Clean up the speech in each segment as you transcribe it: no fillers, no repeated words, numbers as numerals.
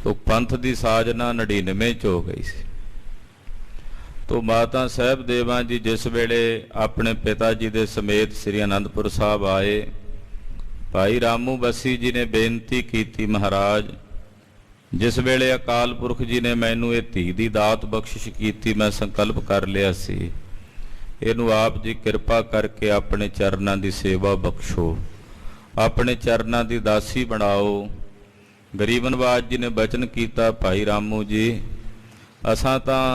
तो पंथ की साजना 99 च हो गई सी। तो माता साहब देवां जी जिस वेले अपने पिता जी के समेत श्री आनंदपुर साहब आए, भाई रामू बसी जी ने बेनती की, महाराज जिस वेले अकाल पुरख जी ने मैनू ये धी दी दात बख्शिश की, मैं संकल्प कर लिया सी इनू आप जी कृपा करके अपने चरणों की सेवा बख्शो, अपने चरणों की दासी बनाओ। गरीब नवाज जी ने बचन किया, भाई रामू जी असां तां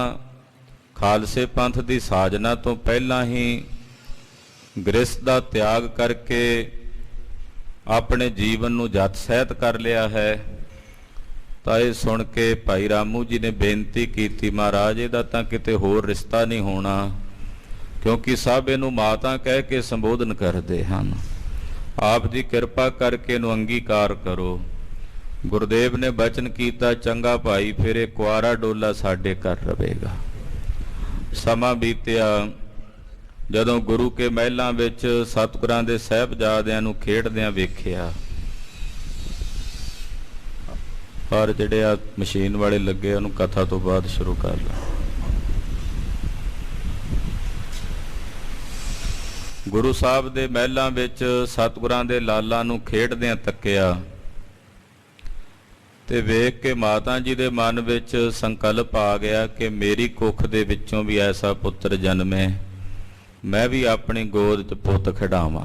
खालसे पंथ की साजना तो पहला ही गृहस्थ का त्याग करके अपने जीवन नू जत सहित कर लिया है। तो ये सुन के भाई रामू जी ने बेनती की, महाराज इहदा तां किते होर रिश्ता नहीं होना, क्योंकि सब इनू माता कह के संबोधन करते हैं। आप जी कृपा करके इनू अंगीकार करो। गुरुदेव ने बचन किया, चंगा भाई फिर एक कुआरा डोला साडे घर रहेगा। समा बीतिया, जदों गुरु के महलों विच सतगुरां दे साहिबजादियां नूं खेडदियां वेखिया, पर जिहड़े आ मशीन वाले लगे उन्होंने कथा तो बाद शुरू कर ला। गुरु साहब दे महलों विच सतगुरां दे लालां नूं खेडदियां तक्किया ते वेख के माता जी दे मन विच संकल्प आ गया कि मेरी कुख दे विचों भी ऐसा पुत्र जन्मे, मैं भी अपनी गोद च पुत खिडावां।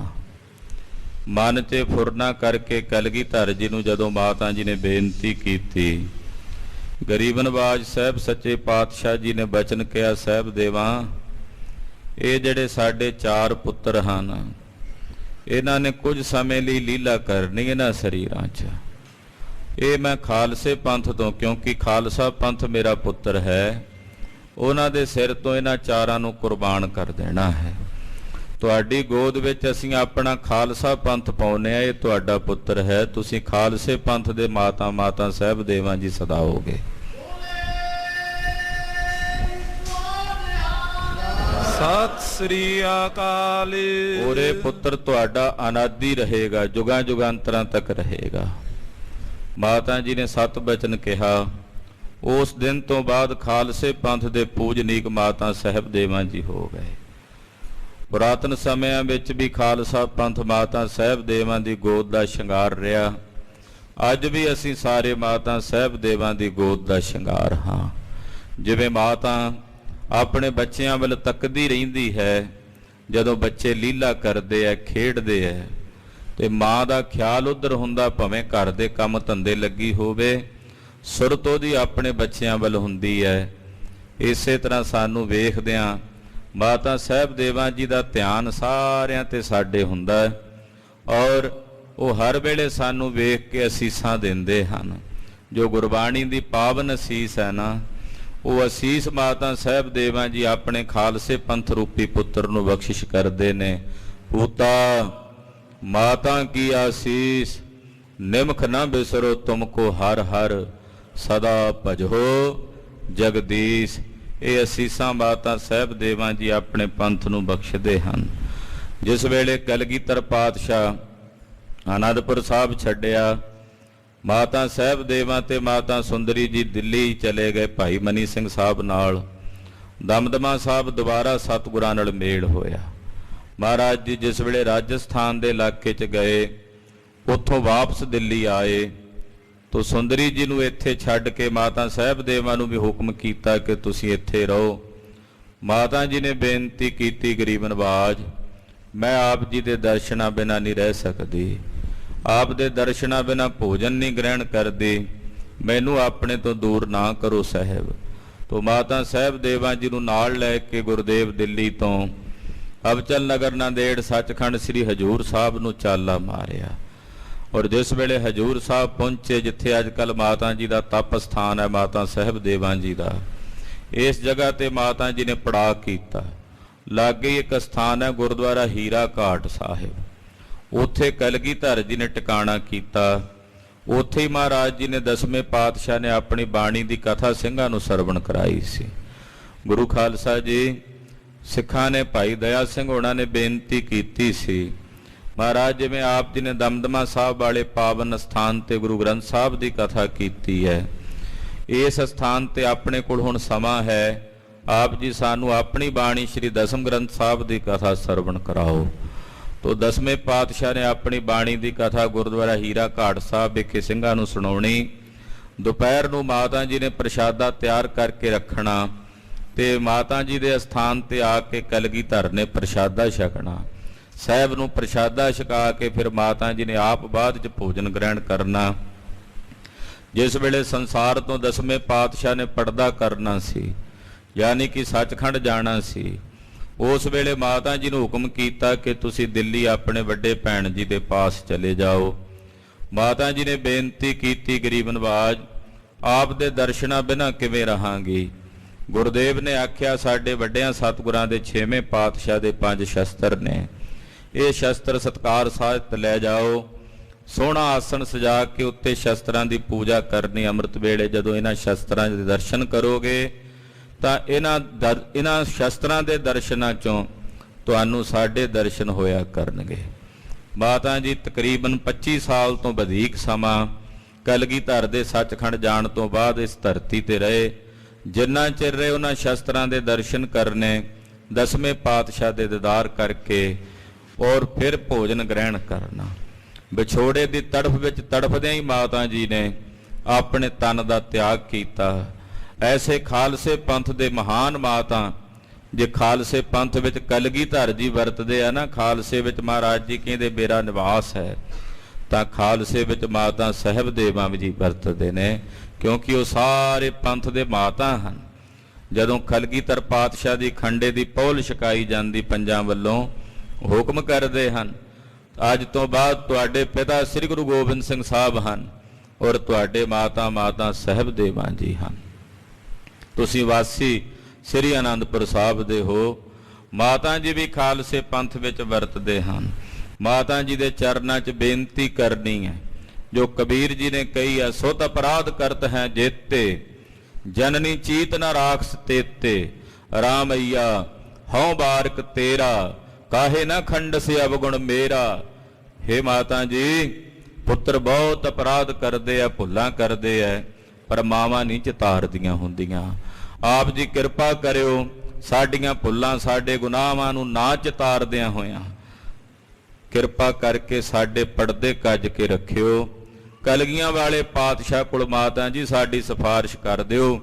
मन च फुरना करके कलगीधर जी नूं जदों माता जी ने बेनती की, गरीब नवाज साहब सच्चे पातशाह जी ने बचन किया, साहब देवां ये जिहड़े साडे 4 पुत्र हन, इन्हां ने कुछ समय लई लीला करनी इन्हां शरीरां च। ये मैं खालसे पंथ तो, क्योंकि खालसा पंथ मेरा पुत्र है, उन्हां दे सिर तो इन्हां 4 नूं कुर्बान कर देना है। तुहाडी गोद विच असीं अपना खालसा पंथ पाउने आ, ये तुहाडा पुत्र है, तुसीं खालसे पंथ दे माता माता साहब देवां जी सदाओगे। सत श्री अकाल। और ये पुत्र तुहाडा अनादि रहेगा, जुगां जुगांतरां तक रहेगा। माता जी ने 7 बचन कहा। उस दिन तो बाद खालसे पंथ दे पूजनीक माता साहब देवां जी हो गए। पुरातन समयां विच भी खालसा पंथ माता साहब देवां दी गोद दा शंगार रहा। अज भी असीं सारे माता साहब देवां दी गोद दा शंगार हाँ। जिवें माता अपने बच्चों वल तकदी रहिंदी है, जदों बच्चे लीला करते है खेडते है, तो माँ का ख्याल उधर हुंदा, भावें घर दे काम धंधे लगी होवे, सुरत उहदी अपने बच्चों वल हुंदी है। इस तरह सानू वेखदियां माता साहब देवां जी का ध्यान सारियां ते साडे हुंदा है, और वो हर वेले सानू वेख के असीसां दिंदे हन। जो गुरबाणी की पावन असीस है ना, वो असीस माता साहब देवां जी अपने खालसे पंथ रूपी पुत्र नूं बख्शिश करदे ने। पूता माता की आसीस निमख न बिसरो, तुमको हर हर सदा भजो जगदीश। ये असीसां माता साहब देवां जी अपने पंथ नूं बख्शदे हन। जिस वेले कलगीधर पातशाह आनंदपुर साहब छड्डिया, माता साहब देवां ते माता सुंदरी जी दिल्ली चले गए भाई मनी सिंह साहब नाल। दमदमा साहब दोबारा सतगुरां नाल मेल होया। महाराज जी जिस वेले राजस्थान के इलाके च गए, उत्थों वापस दिल्ली आए, तो सुंदरी जी नूं इत्थे छड्ड के माता साहब देवां नूं भी हुक्म किया कि तुसीं इत्थे रहो। माता जी ने बेनती की, गरीब नवाज मैं आप जी के दर्शनां बिना नहीं रह सकती, आप दे दर्शनां बिना भोजन नहीं ग्रहण करती, मैनू अपने तो दूर ना करो साहब। तो माता साहब देवां जी नूं नाल लै के गुरुदेव दिल्ली तो अबचल नगर नांदेड़ सचखंड श्री हजूर साहब नूं चाला मारिया। और जिस वेले हजूर साहब पहुंचे, जिथे अजकल माता जी का तप स्थान है माता साहब देवां जी का, इस जगह ते माता जी ने पड़ा किया। लागे एक स्थान है गुरुद्वारा हीरा घाट साहिब, उत्थे कलगीधर जी ने टिकाणा किया। उत्थे ही महाराज जी ने 10वें पातशाह ने अपनी बाणी की कथा सिंघां नूं सरवण कराई सी। गुरु खालसा जी सिखा ने भाई दया सिंह होना ने बेनती की सी, महाराज जिवें आप जी ने दमदमा साहब वाले पावन स्थान ते गुरु ग्रंथ साहब की कथा की है, ਇਸ ਸਥਾਨ ਤੇ ਆਪਣੇ ਕੋਲ ਹੁਣ ਸਮਾਂ ਹੈ, ਆਪ ਜੀ ਸਾਨੂੰ ਆਪਣੀ ਬਾਣੀ ਸ੍ਰੀ ਦਸਮ ਗ੍ਰੰਥ ਸਾਹਿਬ ਦੀ ਕਥਾ ਸਰਵਣ ਕਰਾਓ। ਤੋ ਦਸਵੇਂ ਪਾਤਸ਼ਾਹ ਨੇ ਆਪਣੀ ਬਾਣੀ ਦੀ ਕਥਾ ਗੁਰਦੁਆਰਾ ਹੀਰਾ ਘਾਟ ਸਾਹਿਬ ਵਿਖੇ ਸਿੰਘਾਂ ਨੂੰ ਸੁਣਾਉਣੀ। ਦੁਪਹਿਰ ਨੂੰ ਮਾਤਾ ਜੀ ਨੇ ਪ੍ਰਸ਼ਾਦਾ ਤਿਆਰ ਕਰਕੇ ਰੱਖਣਾ ਤੇ ਮਾਤਾ ਜੀ ਦੇ ਅਸਥਾਨ ਤੇ ਆ ਕੇ ਕਲਗੀਧਰ ਨੇ ਪ੍ਰਸ਼ਾਦਾ ਛਕਣਾ। ਸਾਹਿਬ ਨੂੰ ਪ੍ਰਸ਼ਾਦਾ ਛਕਾ ਕੇ ਫਿਰ ਮਾਤਾ ਜੀ ਨੇ ਆਪ ਬਾਅਦ ਚ ਭੋਜਨ ਗ੍ਰਹਿਣ ਕਰਨਾ। ਜਿਸ ਵੇਲੇ ਸੰਸਾਰ ਤੋਂ ਦਸਵੇਂ ਪਾਤਸ਼ਾਹ ਨੇ ਪਰਦਾ ਕਰਨਾ ਸੀ, ਯਾਨੀ ਕਿ ਸੱਚਖੰਡ ਜਾਣਾ ਸੀ, ਉਸ ਵੇਲੇ ਮਾਤਾ ਜੀ ਨੂੰ ਹੁਕਮ ਕੀਤਾ ਕਿ ਤੁਸੀਂ ਦਿੱਲੀ ਆਪਣੇ ਵੱਡੇ ਭੈਣ ਜੀ ਦੇ ਪਾਸ ਚਲੇ ਜਾਓ। ਮਾਤਾ ਜੀ ਨੇ ਬੇਨਤੀ ਕੀਤੀ, ਗਰੀਬ ਨਵਾਜ ਆਪ ਦੇ ਦਰਸ਼ਨਾਂ ਬਿਨਾਂ ਕਿਵੇਂ ਰਹਾਂਗੀ। ਗੁਰਦੇਵ ਨੇ ਆਖਿਆ, ਸਾਡੇ ਵੱਡਿਆਂ ਸਤਿਗੁਰਾਂ ਦੇ 6ਵੇਂ ਪਾਤਸ਼ਾਹ ਦੇ 5 ਸ਼ਸਤਰ ਨੇ, ਇਹ ਸ਼ਸਤਰ ਸਤਕਾਰ ਸਾਹਿਤ ਲੈ ਜਾਓ। ਸੋਹਣਾ ਆਸਣ ਸਜਾ ਕੇ ਉੱਤੇ ਸ਼ਸਤਰਾਂ ਦੀ ਪੂਜਾ ਕਰਨੀ। ਅੰਮ੍ਰਿਤ ਵੇਲੇ ਜਦੋਂ ਇਹਨਾਂ ਸ਼ਸਤਰਾਂ ਦੇ ਦਰਸ਼ਨ ਕਰੋਗੇ ਤਾਂ ਇਹਨਾਂ ਸ਼ਸਤਰਾਂ ਦੇ ਦਰਸ਼ਨਾਂ ਚੋਂ ਤੁਹਾਨੂੰ ਸਾਡੇ ਦਰਸ਼ਨ ਹੋਇਆ ਕਰਨਗੇ। ਮਾਤਾ ਜੀ ਤਕਰੀਬਨ 25 ਸਾਲ ਤੋਂ ਵਧੇਕ ਸਮਾਂ ਕਲਗੀਧਰ ਦੇ ਸੱਚਖੰਡ ਜਾਣ ਤੋਂ ਬਾਅਦ ਇਸ ਧਰਤੀ ਤੇ ਰਹੇ। ਜਿੰਨਾ ਚਿਰ ਰਹੇ ਉਹਨਾਂ ਸ਼ਸਤਰਾਂ ਦੇ ਦਰਸ਼ਨ ਕਰਨੇ, ਦਸਵੇਂ ਪਾਤਸ਼ਾਹ ਦੇ ਦੀਦਾਰ ਕਰਕੇ ਔਰ ਫਿਰ ਭੋਜਨ ਗ੍ਰਹਿਣ ਕਰਨਾ। ਵਿਛੋੜੇ ਦੀ ਤੜਫ ਵਿੱਚ ਤੜਫਦਿਆਂ ਹੀ ਮਾਤਾ ਜੀ ਨੇ ਆਪਣੇ ਤਨ ਦਾ ਤਿਆਗ ਕੀਤਾ। ਐਸੇ ਖਾਲਸੇ ਪੰਥ ਦੇ ਮਹਾਨ ਮਾਤਾ, ਜੇ ਖਾਲਸੇ ਪੰਥ ਵਿੱਚ ਕਲਗੀਧਰ ਜੀ ਵਰਤਦੇ ਆ ਨਾ, ਖਾਲਸੇ ਵਿੱਚ ਮਹਾਰਾਜ ਜੀ ਕਹਿੰਦੇ ਮੇਰਾ ਨਿਵਾਸ ਹੈ, ਤਾਂ ਖਾਲਸੇ ਵਿੱਚ ਮਾਤਾ ਸਾਹਿਬ ਦੇਵਾਂ ਜੀ ਵਰਤਦੇ ਨੇ, ਕਿਉਂਕਿ ਉਹ ਸਾਰੇ ਪੰਥ ਦੇ ਮਾਤਾ ਹਨ। ਜਦੋਂ ਕਲਗੀਧਰ ਪਾਤਸ਼ਾਹ ਦੀ ਖੰਡੇ ਦੀ ਪਹੁਲ ਛਕਾਈ ਜਾਂਦੀ ਪੰਜਾਂ ਵੱਲੋਂ, ਹੁਕਮ ਕਰਦੇ ਹਨ, ਅੱਜ ਤੋਂ ਬਾਅਦ ਤੁਹਾਡੇ ਪਿਤਾ ਸ੍ਰੀ ਗੁਰੂ ਗੋਬਿੰਦ ਸਿੰਘ ਸਾਹਿਬ ਹਨ ਔਰ ਤੁਹਾਡੇ ਮਾਤਾ ਸਾਹਿਬ ਦੇਵਾਂ ਜੀ ਹਨ। ਤੁਸੀਂ ਵਾਸੀ ਸ੍ਰੀ ਅਨੰਦਪੁਰ ਸਾਹਿਬ ਦੇ ਹੋ। ਮਾਤਾ ਜੀ ਵੀ ਖਾਲਸੇ ਪੰਥ ਵਿੱਚ ਵਰਤਦੇ ਹਨ। ਮਾਤਾ ਜੀ ਦੇ ਚਰਨਾਂ 'ਚ ਬੇਨਤੀ ਕਰਨੀ ਹੈ ਜੋ ਕਬੀਰ ਜੀ ਨੇ ਕਹੀ ਹੈ, ਸੁਤ ਅਪਰਾਧ ਕਰਤ ਹੈ ਜੇਤੇ, ਜਨਨੀ ਚੀਤ ਨ ਰਾਖਸ ਤੇਤੇ, ਰਾਮਈਆ ਹਉ ਬਾਰਕ ਤੇਰਾ, ਕਾਹੇ ਨਾ ਖੰਡਸ ਅਵਗੁਣ ਮੇਰਾ। ਹੇ ਮਾਤਾ ਜੀ, ਪੁੱਤਰ ਬਹੁਤ ਅਪਰਾਧ ਕਰਦੇ ਆ, ਭੁੱਲਾਂ ਕਰਦੇ ਆ, ਪਰ ਮਾਵਾਂ ਨਹੀਂ ਚਿਤਾਰਦੀਆਂ ਹੁੰਦੀਆਂ। ਆਪ ਜੀ ਕਿਰਪਾ ਕਰਿਓ, ਸਾਡੀਆਂ ਭੁੱਲਾਂ ਸਾਡੇ ਗੁਨਾਹਾਂ ਨੂੰ ਨਾ ਚਿਤਾਰਦਿਆਂ ਹੋਇਆਂ ਕਿਰਪਾ ਕਰਕੇ ਸਾਡੇ ਪਰਦੇ ਕੱਜ ਕੇ ਰੱਖਿਓ। ਕਲਗੀਆਂ ਵਾਲੇ ਪਾਤਸ਼ਾਹ ਕੋਲ ਮਾਤਾ ਜੀ ਸਾਡੀ ਸਿਫਾਰਿਸ਼ ਕਰ ਦਿਓ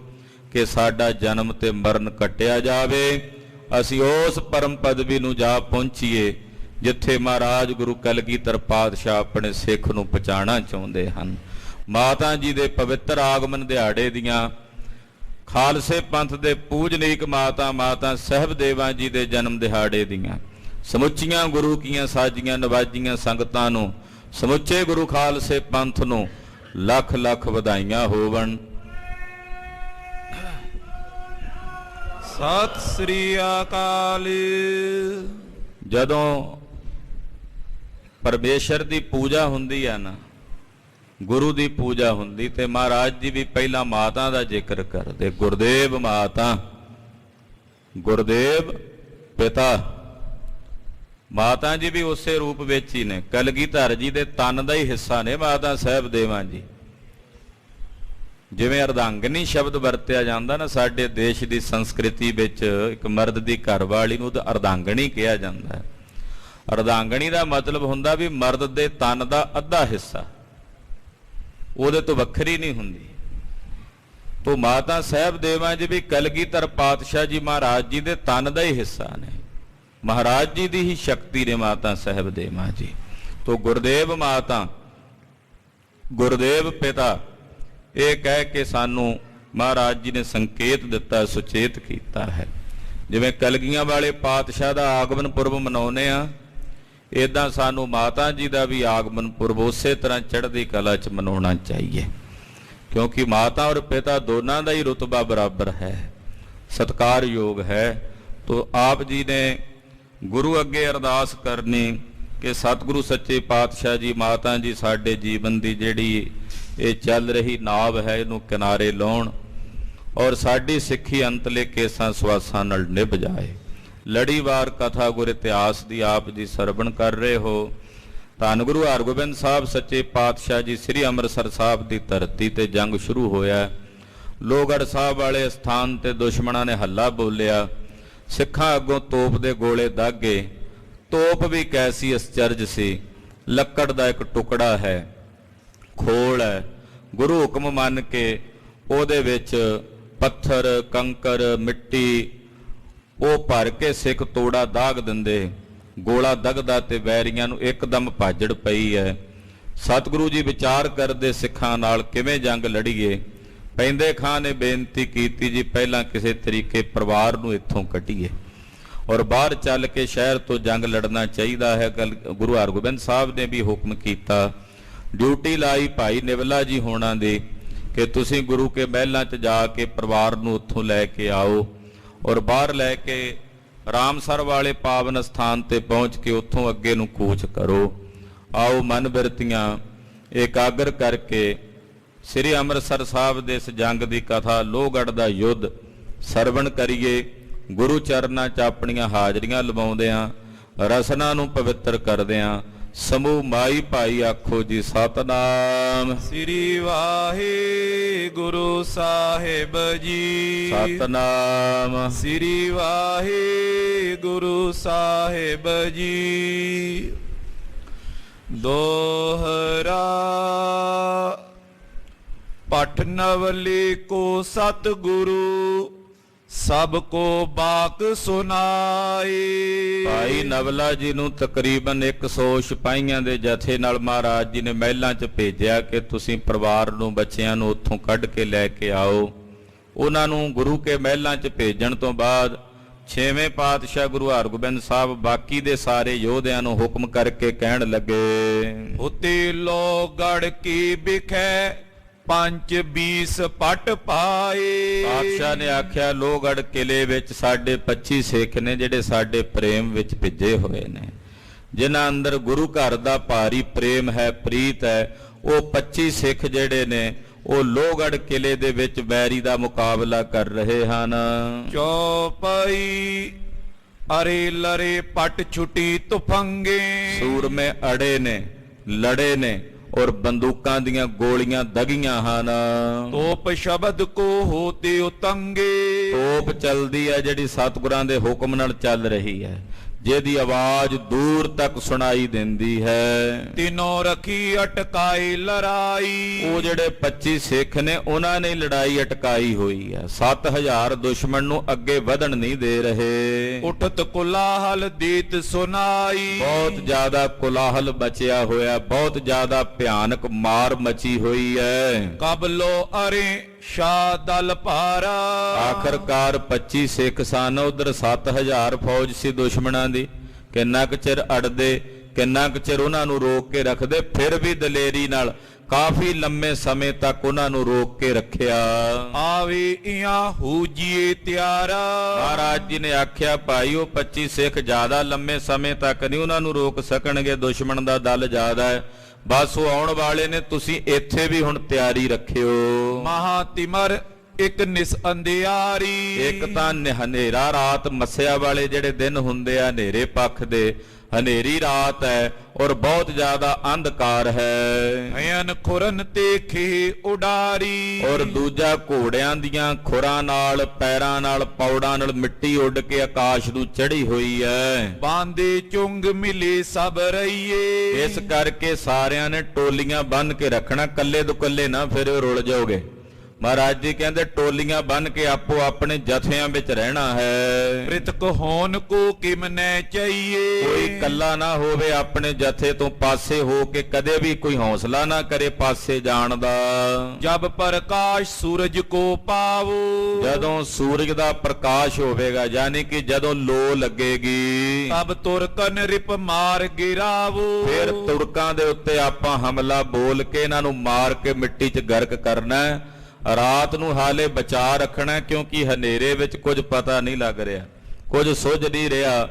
ਕਿ ਸਾਡਾ ਜਨਮ ਤੇ ਮਰਨ ਕੱਟਿਆ ਜਾਵੇ, ਅਸੀਂ ਉਸ ਪਰਮ ਪਦਵੀ ਨੂੰ ਜਾ ਪਹੁੰਚੀਏ ਜਿੱਥੇ ਮਹਾਰਾਜ ਗੁਰੂ ਕਲਗੀਧਰ ਪਾਤਸ਼ਾਹ ਆਪਣੇ ਸਿੱਖ ਨੂੰ ਪਛਾਣਨਾ ਚਾਹੁੰਦੇ ਹਨ। ਮਾਤਾ ਜੀ ਦੇ ਪਵਿੱਤਰ ਆਗਮਨ ਦਿਹਾੜੇ ਦੀਆਂ, ਖਾਲਸੇ ਪੰਥ ਦੇ ਪੂਜਨੀਕ ਮਾਤਾ ਸਾਹਿਬ ਦੇਵਾਂ ਜੀ ਦੇ ਜਨਮ ਦਿਹਾੜੇ ਦੀਆਂ ਸਮੁੱਚੀਆਂ ਗੁਰੂ ਕੀਆਂ ਸਾਜੀਆਂ ਨਵਾਜੀਆਂ ਸੰਗਤਾਂ ਨੂੰ, ਸਮੁੱਚੇ ਗੁਰੂ ਖਾਲਸੇ ਪੰਥ ਨੂੰ ਲੱਖ ਲੱਖ ਵਧਾਈਆਂ ਹੋਵਣ। ਸਤਿ ਸ੍ਰੀ ਅਕਾਲ। ਜਦੋਂ ਪਰਮੇਸ਼ਰ ਦੀ ਪੂਜਾ ਹੁੰਦੀ ਆ ਨਾ, ਗੁਰੂ ਦੀ ਪੂਜਾ ਹੁੰਦੀ, ਤੇ ਮਹਾਰਾਜ ਜੀ ਵੀ ਪਹਿਲਾਂ ਮਾਤਾ ਦਾ ਜ਼ਿਕਰ ਕਰਦੇ। ਗੁਰਦੇਵ ਮਾਤਾ, ਗੁਰਦੇਵ ਪਿਤਾ। ਮਾਤਾ ਜੀ ਵੀ ਉਸੇ ਰੂਪ ਵਿੱਚ ਹੀ ਨੇ, ਕਲਗੀਧਰ ਜੀ ਦੇ ਤਨ ਦਾ ਹੀ ਹਿੱਸਾ ਨੇ ਮਾਤਾ ਸਾਹਿਬ ਦੇਵਾਂ ਜੀ। ਜਿਵੇਂ ਅਰਧਾਂਗਨੀ ਸ਼ਬਦ ਵਰਤਿਆ ਜਾਂਦਾ ਨਾ ਸਾਡੇ ਦੇਸ਼ ਦੀ ਸੰਸਕ੍ਰਿਤੀ ਵਿੱਚ, ਇੱਕ ਮਰਦ ਦੀ ਘਰਵਾਲੀ ਨੂੰ ਤਾਂ ਅਰਧਾਂਗਣੀ ਕਿਹਾ ਜਾਂਦਾ ਹੈ। ਅਰਧਾਂਗਣੀ ਦਾ ਮਤਲਬ ਹੁੰਦਾ ਵੀ ਮਰਦ ਦੇ ਤਨ ਦਾ ਅੱਧਾ ਹਿੱਸਾ, ਉਹਦੇ ਤੋਂ ਵੱਖਰੀ ਨਹੀਂ ਹੁੰਦੀ। ਤੋ ਮਾਤਾ ਸਾਹਿਬ ਦੇਵਾਂ ਜੀ ਵੀ ਕਲਗੀਧਰ ਪਾਤਸ਼ਾਹ ਜੀ ਮਹਾਰਾਜ ਜੀ ਦੇ ਤਨ ਦਾ ਹੀ ਹਿੱਸਾ ਨੇ, ਮਹਾਰਾਜ ਜੀ ਦੀ ਹੀ ਸ਼ਕਤੀ ਨੇ ਮਾਤਾ ਸਾਹਿਬ ਦੇਵਾਂ ਜੀ। ਤੋ ਗੁਰਦੇਵ ਮਾਤਾ, ਗੁਰਦੇਵ ਪਿਤਾ, ਇਹ ਕਹਿ ਕੇ ਸਾਨੂੰ ਮਹਾਰਾਜ ਜੀ ਨੇ ਸੰਕੇਤ ਦਿੱਤਾ, ਸੁਚੇਤ ਕੀਤਾ ਹੈ। ਜਿਵੇਂ ਕਲਗੀਆਂ ਵਾਲੇ ਪਾਤਸ਼ਾਹ ਦਾ ਆਗਮਨ ਪੁਰਬ ਮਨਾਉਂਦੇ ਆ, ਇਦਾਂ ਸਾਨੂੰ ਮਾਤਾ ਜੀ ਦਾ ਵੀ ਆਗਮਨ ਪੁਰਬ ਉਸੇ ਤਰ੍ਹਾਂ ਚੜ੍ਹਦੀ ਕਲਾ 'ਚ ਮਨਾਉਣਾ ਚਾਹੀਏ, ਕਿਉਂਕਿ ਮਾਤਾ ਔਰ ਪਿਤਾ ਦੋਨਾਂ ਦਾ ਹੀ ਰੁਤਬਾ ਬਰਾਬਰ ਹੈ, ਸਤਿਕਾਰਯੋਗ ਹੈ। ਤੋ ਆਪ ਜੀ ਨੇ ਗੁਰੂ ਅੱਗੇ ਅਰਦਾਸ ਕਰਨੀ ਕਿ ਸਤਿਗੁਰੂ ਸੱਚੇ ਪਾਤਸ਼ਾਹ ਜੀ, ਮਾਤਾ ਜੀ ਸਾਡੇ ਜੀਵਨ ਦੀ ਜਿਹੜੀ ਇਹ ਚੱਲ ਰਹੀ ਨਾਵ ਹੈ, ਇਹਨੂੰ ਕਿਨਾਰੇ ਲਾਉਣ ਔਰ ਸਾਡੀ ਸਿੱਖੀ ਅੰਤਲੇ ਕੇਸਾਂ ਸਵਾਸਾਂ ਨਾਲ ਨਿਭ ਜਾਏ। ਲੜੀਵਾਰ ਕਥਾ ਗੁਰ ਇਤਿਹਾਸ ਦੀ ਆਪ ਜੀ ਸਰਵਣ ਕਰ ਰਹੇ ਹੋ। ਧੰਨ ਗੁਰੂ ਹਰਗੋਬਿੰਦ ਸਾਹਿਬ ਸੱਚੇ ਪਾਤਸ਼ਾਹ ਜੀ ਸ੍ਰੀ ਅੰਮ੍ਰਿਤਸਰ ਸਾਹਿਬ ਦੀ ਧਰਤੀ ਤੇ ਜੰਗ ਸ਼ੁਰੂ ਹੋਇਆ। ਲੋਹਗੜ੍ਹ ਸਾਹਿਬ ਵਾਲੇ ਸਥਾਨ ਤੇ ਦੁਸ਼ਮਣਾਂ ਨੇ ਹੱਲਾ ਬੋਲਿਆ, ਸਿੱਖਾਂ ਅੱਗੋਂ ਤੋਪ ਦੇ ਗੋਲੇ ਦਾਗੇ। ਤੋਪ ਵੀ ਕੈਸੀ ਅਸਚਰਜ ਸੀ, ਲੱਕੜ ਦਾ ਇੱਕ ਟੁਕੜਾ ਹੈ, ਖੋਲ ਹੈ। ਗੁਰੂ ਹੁਕਮ ਮੰਨ ਕੇ ਉਹਦੇ ਵਿੱਚ ਪੱਥਰ, ਕੰਕਰ, ਮਿੱਟੀ ਉਹ ਭਰ ਕੇ ਸਿੱਖ ਤੋੜਾ ਦਾਗ ਦਿੰਦੇ। ਗੋਲਾ ਦਗਦਾ ਤੇ ਵੈਰੀਆਂ ਨੂੰ ਇੱਕਦਮ ਭਾਜੜ ਪਈ ਹੈ। ਸਤਿਗੁਰੂ ਜੀ ਵਿਚਾਰ ਕਰਦੇ ਸਿੱਖਾਂ ਨਾਲ ਕਿਵੇਂ ਜੰਗ ਲੜੀਏ। ਪੈਂਦੇ ਖਾਂ ਨੇ ਬੇਨਤੀ ਕੀਤੀ, ਜੀ ਪਹਿਲਾਂ ਕਿਸੇ ਤਰੀਕੇ ਪਰਿਵਾਰ ਨੂੰ ਇੱਥੋਂ ਕੱਢੀਏ ਔਰ ਬਾਹਰ ਚੱਲ ਕੇ ਸ਼ਹਿਰ ਤੋਂ ਜੰਗ ਲੜਨਾ ਚਾਹੀਦਾ ਹੈ। ਗੁਰੂ ਹਰਗੋਬਿੰਦ ਸਾਹਿਬ ਨੇ ਵੀ ਹੁਕਮ ਕੀਤਾ, ਡਿਊਟੀ ਲਾਈ ਭਾਈ ਨਿਵਲਾ ਜੀ ਹੋਣਾ ਦੀ ਕਿ ਤੁਸੀਂ ਗੁਰੂ ਕੇ ਮਹਿਲਾਂ 'ਚ ਜਾ ਕੇ ਪਰਿਵਾਰ ਨੂੰ ਉੱਥੋਂ ਲੈ ਕੇ ਆਓ ਔਰ ਬਾਹਰ ਲੈ ਕੇ ਰਾਮਸਰ ਵਾਲੇ ਪਾਵਨ ਸਥਾਨ ਤੇ ਪਹੁੰਚ ਕੇ ਉੱਥੋਂ ਅੱਗੇ ਨੂੰ ਕੂਚ ਕਰੋ। ਆਓ ਮਨ ਬਿਰਤੀਆਂ ਇਕਾਗਰ ਕਰਕੇ ਸ੍ਰੀ ਅੰਮ੍ਰਿਤਸਰ ਸਾਹਿਬ ਦੇ ਇਸ ਜੰਗ ਦੀ ਕਥਾ, ਲੋਹਗੜ੍ਹ ਦਾ ਯੁੱਧ ਸਰਵਣ ਕਰੀਏ। ਗੁਰੂ ਚਰਨਾਂ 'ਚ ਆਪਣੀਆਂ ਹਾਜ਼ਰੀਆਂ ਲਵਾਉਂਦਿਆਂ, ਰਸਨਾ ਨੂੰ ਪਵਿੱਤਰ ਕਰਦਿਆਂ ਸਮੂਹ ਮਾਈ ਭਾਈ ਆਖੋ ਜੀ ਸਤਨਾਮ। ਸ੍ਰੀ ਵਾਹਿਗੁਰੂ ਸਾਹਿਬ ਜੀ। ਸਤਨਾਮ। ਸ੍ਰੀ ਵਾਹਿਗੁਰੂ ਸਾਹਿਬ ਜੀ। ਦੋਹਰਾ ਪਠ ਨਵਲੇ ਕੋ ਸਤਿਗੁਰੂ, ਸਭ ਕੋ ਬਾਕ ਸੁਨਾਏ। ਭਾਈ ਨਵਲਾ ਜੀ ਨੂੰ ਤਕਰੀਬਨ 100 ਸਿਪਾਹੀਆਂ ਦੇ ਜਥੇ ਨਾਲ ਮਹਾਰਾਜ ਜੀ ਨੇ ਮਹਿਲਾਂ 'ਚ ਭੇਜਿਆ ਕਿ ਤੁਸੀਂ ਪਰਿਵਾਰ ਨੂੰ, ਬੱਚਿਆਂ ਨੂੰ ਉੱਥੋਂ ਕੱਢ ਕੇ ਲੈ ਕੇ ਆਓ। ਉਹਨਾਂ ਨੂੰ ਗੁਰੂ ਕੇ ਮਹਿਲਾਂ 'ਚ ਭੇਜਣ ਤੋਂ ਬਾਅਦ 6ਵੇਂ ਪਾਤਸ਼ਾਹ ਗੁਰੂ ਹਰਗੋਬਿੰਦ ਸਾਹਿਬ ਬਾਕੀ ਦੇ ਸਾਰੇ ਯੋਧਿਆਂ ਨੂੰ ਹੁਕਮ ਕਰਕੇ ਕਹਿਣ ਲੱਗੇ, ਉਤੇ ਲੋਹਗੜ੍ਹ ਕੀ ਬਿਖੈ 5-20 ਪਟ ਪਾਏ। ਪਾਤਸ਼ਾਹ ਨੇ ਆਖਿਆ, ਲੋਹਗੜ੍ਹ ਕਿਲੇ ਵਿੱਚ ਸਾਡੇ 25 ਸਿੱਖ ਨੇ ਜਿਹੜੇ ਸਾਡੇ ਪ੍ਰੇਮ ਵਿੱਚ ਭਿੱਜੇ ਹੋਏ ਨੇ, ਜਿਨ੍ਹਾਂ ਅੰਦਰ ਗੁਰੂ ਘਰ ਦਾ ਭਾਰੀ ਪ੍ਰੇਮ ਹੈ, ਪ੍ਰੀਤ ਹੈ। ਉਹ 25 ਸਿੱਖ ਜਿਹੜੇ ਨੇ ਉਹ ਲੋਹਗੜ੍ਹ ਕਿਲੇ ਦੇ ਵਿੱਚ ਬੈਰੀ ਦਾ ਮੁਕਾਬਲਾ ਕਰ ਰਹੇ ਹਨ। ਚੌਪਈ ਅਰੇ ਲਰੇ ਪਟ ਛੁਟੀ ਤੁਫੰਗੇ। ਸੂਰਮੇ ਅੜੇ ਨੇ, ਲੜੇ ਨੇ ਔਰ ਬੰਦੂਕਾਂ ਦੀਆਂ ਗੋਲੀਆਂ ਦਗੀਆਂ ਹਨ। ਤੋਪ ਸ਼ਬਦ ਕੋ ਹੋਤੇ ਉਤੰਗੇ। ਤੋਪ ਚਲਦੀ ਹੈ ਜਿਹੜੀ ਸਤਿਗੁਰਾਂ ਦੇ ਹੁਕਮ ਨਾਲ ਚੱਲ ਰਹੀ ਹੈ, ਜਿਹਦੀ ਆਵਾਜ਼ ਦੂਰ ਤੱਕ ਸੁਣਾਈ ਦਿੰਦੀ ਹੈ। ਤਿਨੋਂ ਰਖੀ ਅਟਕਾਈ ਲੜਾਈ। ਉਹ ਜਿਹੜੇ 25 ਸਿੱਖ ਨੇ ਉਹਨਾਂ ਨੇ ਲੜਾਈ ਅਟਕਾਈ ਹੋਈ ਹੈ। 7000 ਦੁਸ਼ਮਣ ਨੂੰ ਅੱਗੇ ਵਧਣ ਨਹੀਂ ਦੇ ਰਹੇ। ਉਠਤ ਕੁਲਾਹਲ ਦੀਤ ਸੁਨਾਈ। ਬਹੁਤ ਜ਼ਿਆਦਾ ਕੁਲਾਹਲ ਬਚਿਆ ਹੋਇਆ, ਬਹੁਤ ਜ਼ਿਆਦਾ ਭਿਆਨਕ ਮਾਰ ਮਚੀ ਹੋਈ ਹੈ। ਕਬਲੋ ਅਰੇ ਸ਼ਾਹ ਦਲ ਭਾਰਾ। ਆਖਰਕਾਰ 25 ਸਿੱਖ ਸਨ, ਉਧਰ 7000 ਫੌਜ ਸੀ ਦੁਸ਼ਮਣਾਂ ਦੀ। ਕਿੰਨਾ ਕੁ ਚਿਰ ਅੜਦੇ, ਕਿੰਨਾ ਕੁ ਚਿਰ ਉਹਨਾਂ ਨੂੰ ਰੋਕ ਕੇ ਰੱਖਦੇ, ਫਿਰ ਵੀ ਦਲੇਰੀ ਨਾਲ ਕਾਫੀ ਲੰਮੇ ਸਮੇਂ ਤੱਕ ਉਹਨਾਂ ਨੂੰ ਰੋਕ ਕੇ ਰੱਖਿਆ। ਆਵੇ ਇਆਂ ਹੂਜੀਏ ਤਿਆਰਾ। ਮਹਾਰਾਜ ਜੀ ਨੇ ਆਖਿਆ, ਭਾਈ ਉਹ 25 ਸਿੱਖ ਜ਼ਿਆਦਾ ਲੰਮੇ ਸਮੇਂ ਤੱਕ ਨਹੀਂ ਉਹਨਾਂ ਨੂੰ ਰੋਕ ਸਕਣਗੇ, ਦੁਸ਼ਮਣ ਦਾ ਦਲ ਜ਼ਿਆਦਾ ਹੈ, ਬਸ ਉਹ ਆਉਣ ਵਾਲੇ ਨੇ, ਤੁਸੀਂ ਇੱਥੇ ਵੀ ਹੁਣ ਤਿਆਰੀ ਰੱਖਿਓ। ਮਹਾਤਿਮਰ ਇੱਕ ਨਿਸ ਅੰਧਿਆਰੀ। ਇੱਕ ਤਾਂ ਹਨੇਰਾ ਰਾਤ, ਮੱਸਿਆ ਵਾਲੇ ਜਿਹੜੇ ਦਿਨ ਹੁੰਦੇ ਆ, ਹਨੇਰੇ ਪੱਖ ਦੇ, ਹਨੇਰੀ ਰਾਤ ਹੈ ਔਰ ਬਹੁਤ ਜ਼ਿਆਦਾ ਅੰਧਕਾਰ ਹੈ। ਅਯਨ ਖੁਰਨ ਤੇ ਖੇ ਉਡਾਰੀ। ਔਰ ਦੂਜਾ ਘੋੜਿਆਂ ਦੀਆਂ ਖੁਰਾਂ ਨਾਲ, ਪੈਰਾਂ ਨਾਲ, ਪੌੜਾਂ ਨਾਲ ਮਿੱਟੀ ਉੱਡ ਕੇ ਆਕਾਸ਼ ਨੂੰ ਚੜੀ ਹੋਈ ਹੈ। ਬਾਂਦੇ ਚੁੰਗ ਮਿਲੇ ਸਭ ਰਹੀਏ। ਇਸ ਕਰਕੇ ਸਾਰਿਆਂ ਨੇ ਟੋਲੀਆਂ ਬੰਨ ਕੇ ਰੱਖਣਾ, ਕੱਲੇ ਦੁਕੱਲੇ ਨਾ ਫਿਰ ਰੁਲ ਜਾਓਗੇ। ਮਹਾਰਾਜ ਜੀ ਕਹਿੰਦੇ ਟੋਲੀਆਂ ਬੰਨ ਕੇ ਆਪੋ ਆਪਣੇ ਜਥਿਆਂ ਵਿੱਚ ਰਹਿਣਾ ਹੈ। ਪ੍ਰਿਤਕ ਹੋਣ ਕੋ ਕਿਮਨੇ ਚਾਹੀਏ। ਕੋਈ ਕੱਲਾ ਨਾ ਹੋਵੇ, ਆਪਣੇ ਜਥੇ ਤੋਂ ਪਾਸੇ ਹੋ ਕੇ ਕਦੇ ਵੀ ਕੋਈ ਹੌਸਲਾ ਨਾ ਕਰੇ ਪਾਸੇ ਜਾਣ ਦਾ। ਜਬ ਪ੍ਰਕਾਸ਼ ਸੂਰਜ ਕੋ ਪਾਵੋ। ਜਦੋਂ ਸੂਰਜ ਦਾ ਪ੍ਰਕਾਸ਼ ਹੋਵੇਗਾ, ਯਾਨੀ ਕਿ ਜਦੋਂ ਲੋ ਲੱਗੇਗੀ, ਤਬ ਤੁਰਕਨ ਰਿਪ ਮਾਰ ਗਿਰਾਵੋ। ਫਿਰ ਤੁਰਕਾਂ ਦੇ ਉੱਤੇ ਆਪਾਂ ਹਮਲਾ ਬੋਲ ਕੇ ਇਹਨਾਂ ਨੂੰ ਮਾਰ ਕੇ ਮਿੱਟੀ 'ਚ ਗਰਕ ਕਰਨਾ। ਰਾਤ ਨੂੰ ਹਾਲੇ ਬਚਾ ਰੱਖਣਾ, ਕਿਉਂਕਿ ਹਨੇਰੇ ਵਿੱਚ ਕੁਝ ਪਤਾ ਨਹੀਂ ਲੱਗ ਰਿਹਾ, ਕੁਝ ਸੁੱਝ ਨਹੀਂ ਰਿਹਾ।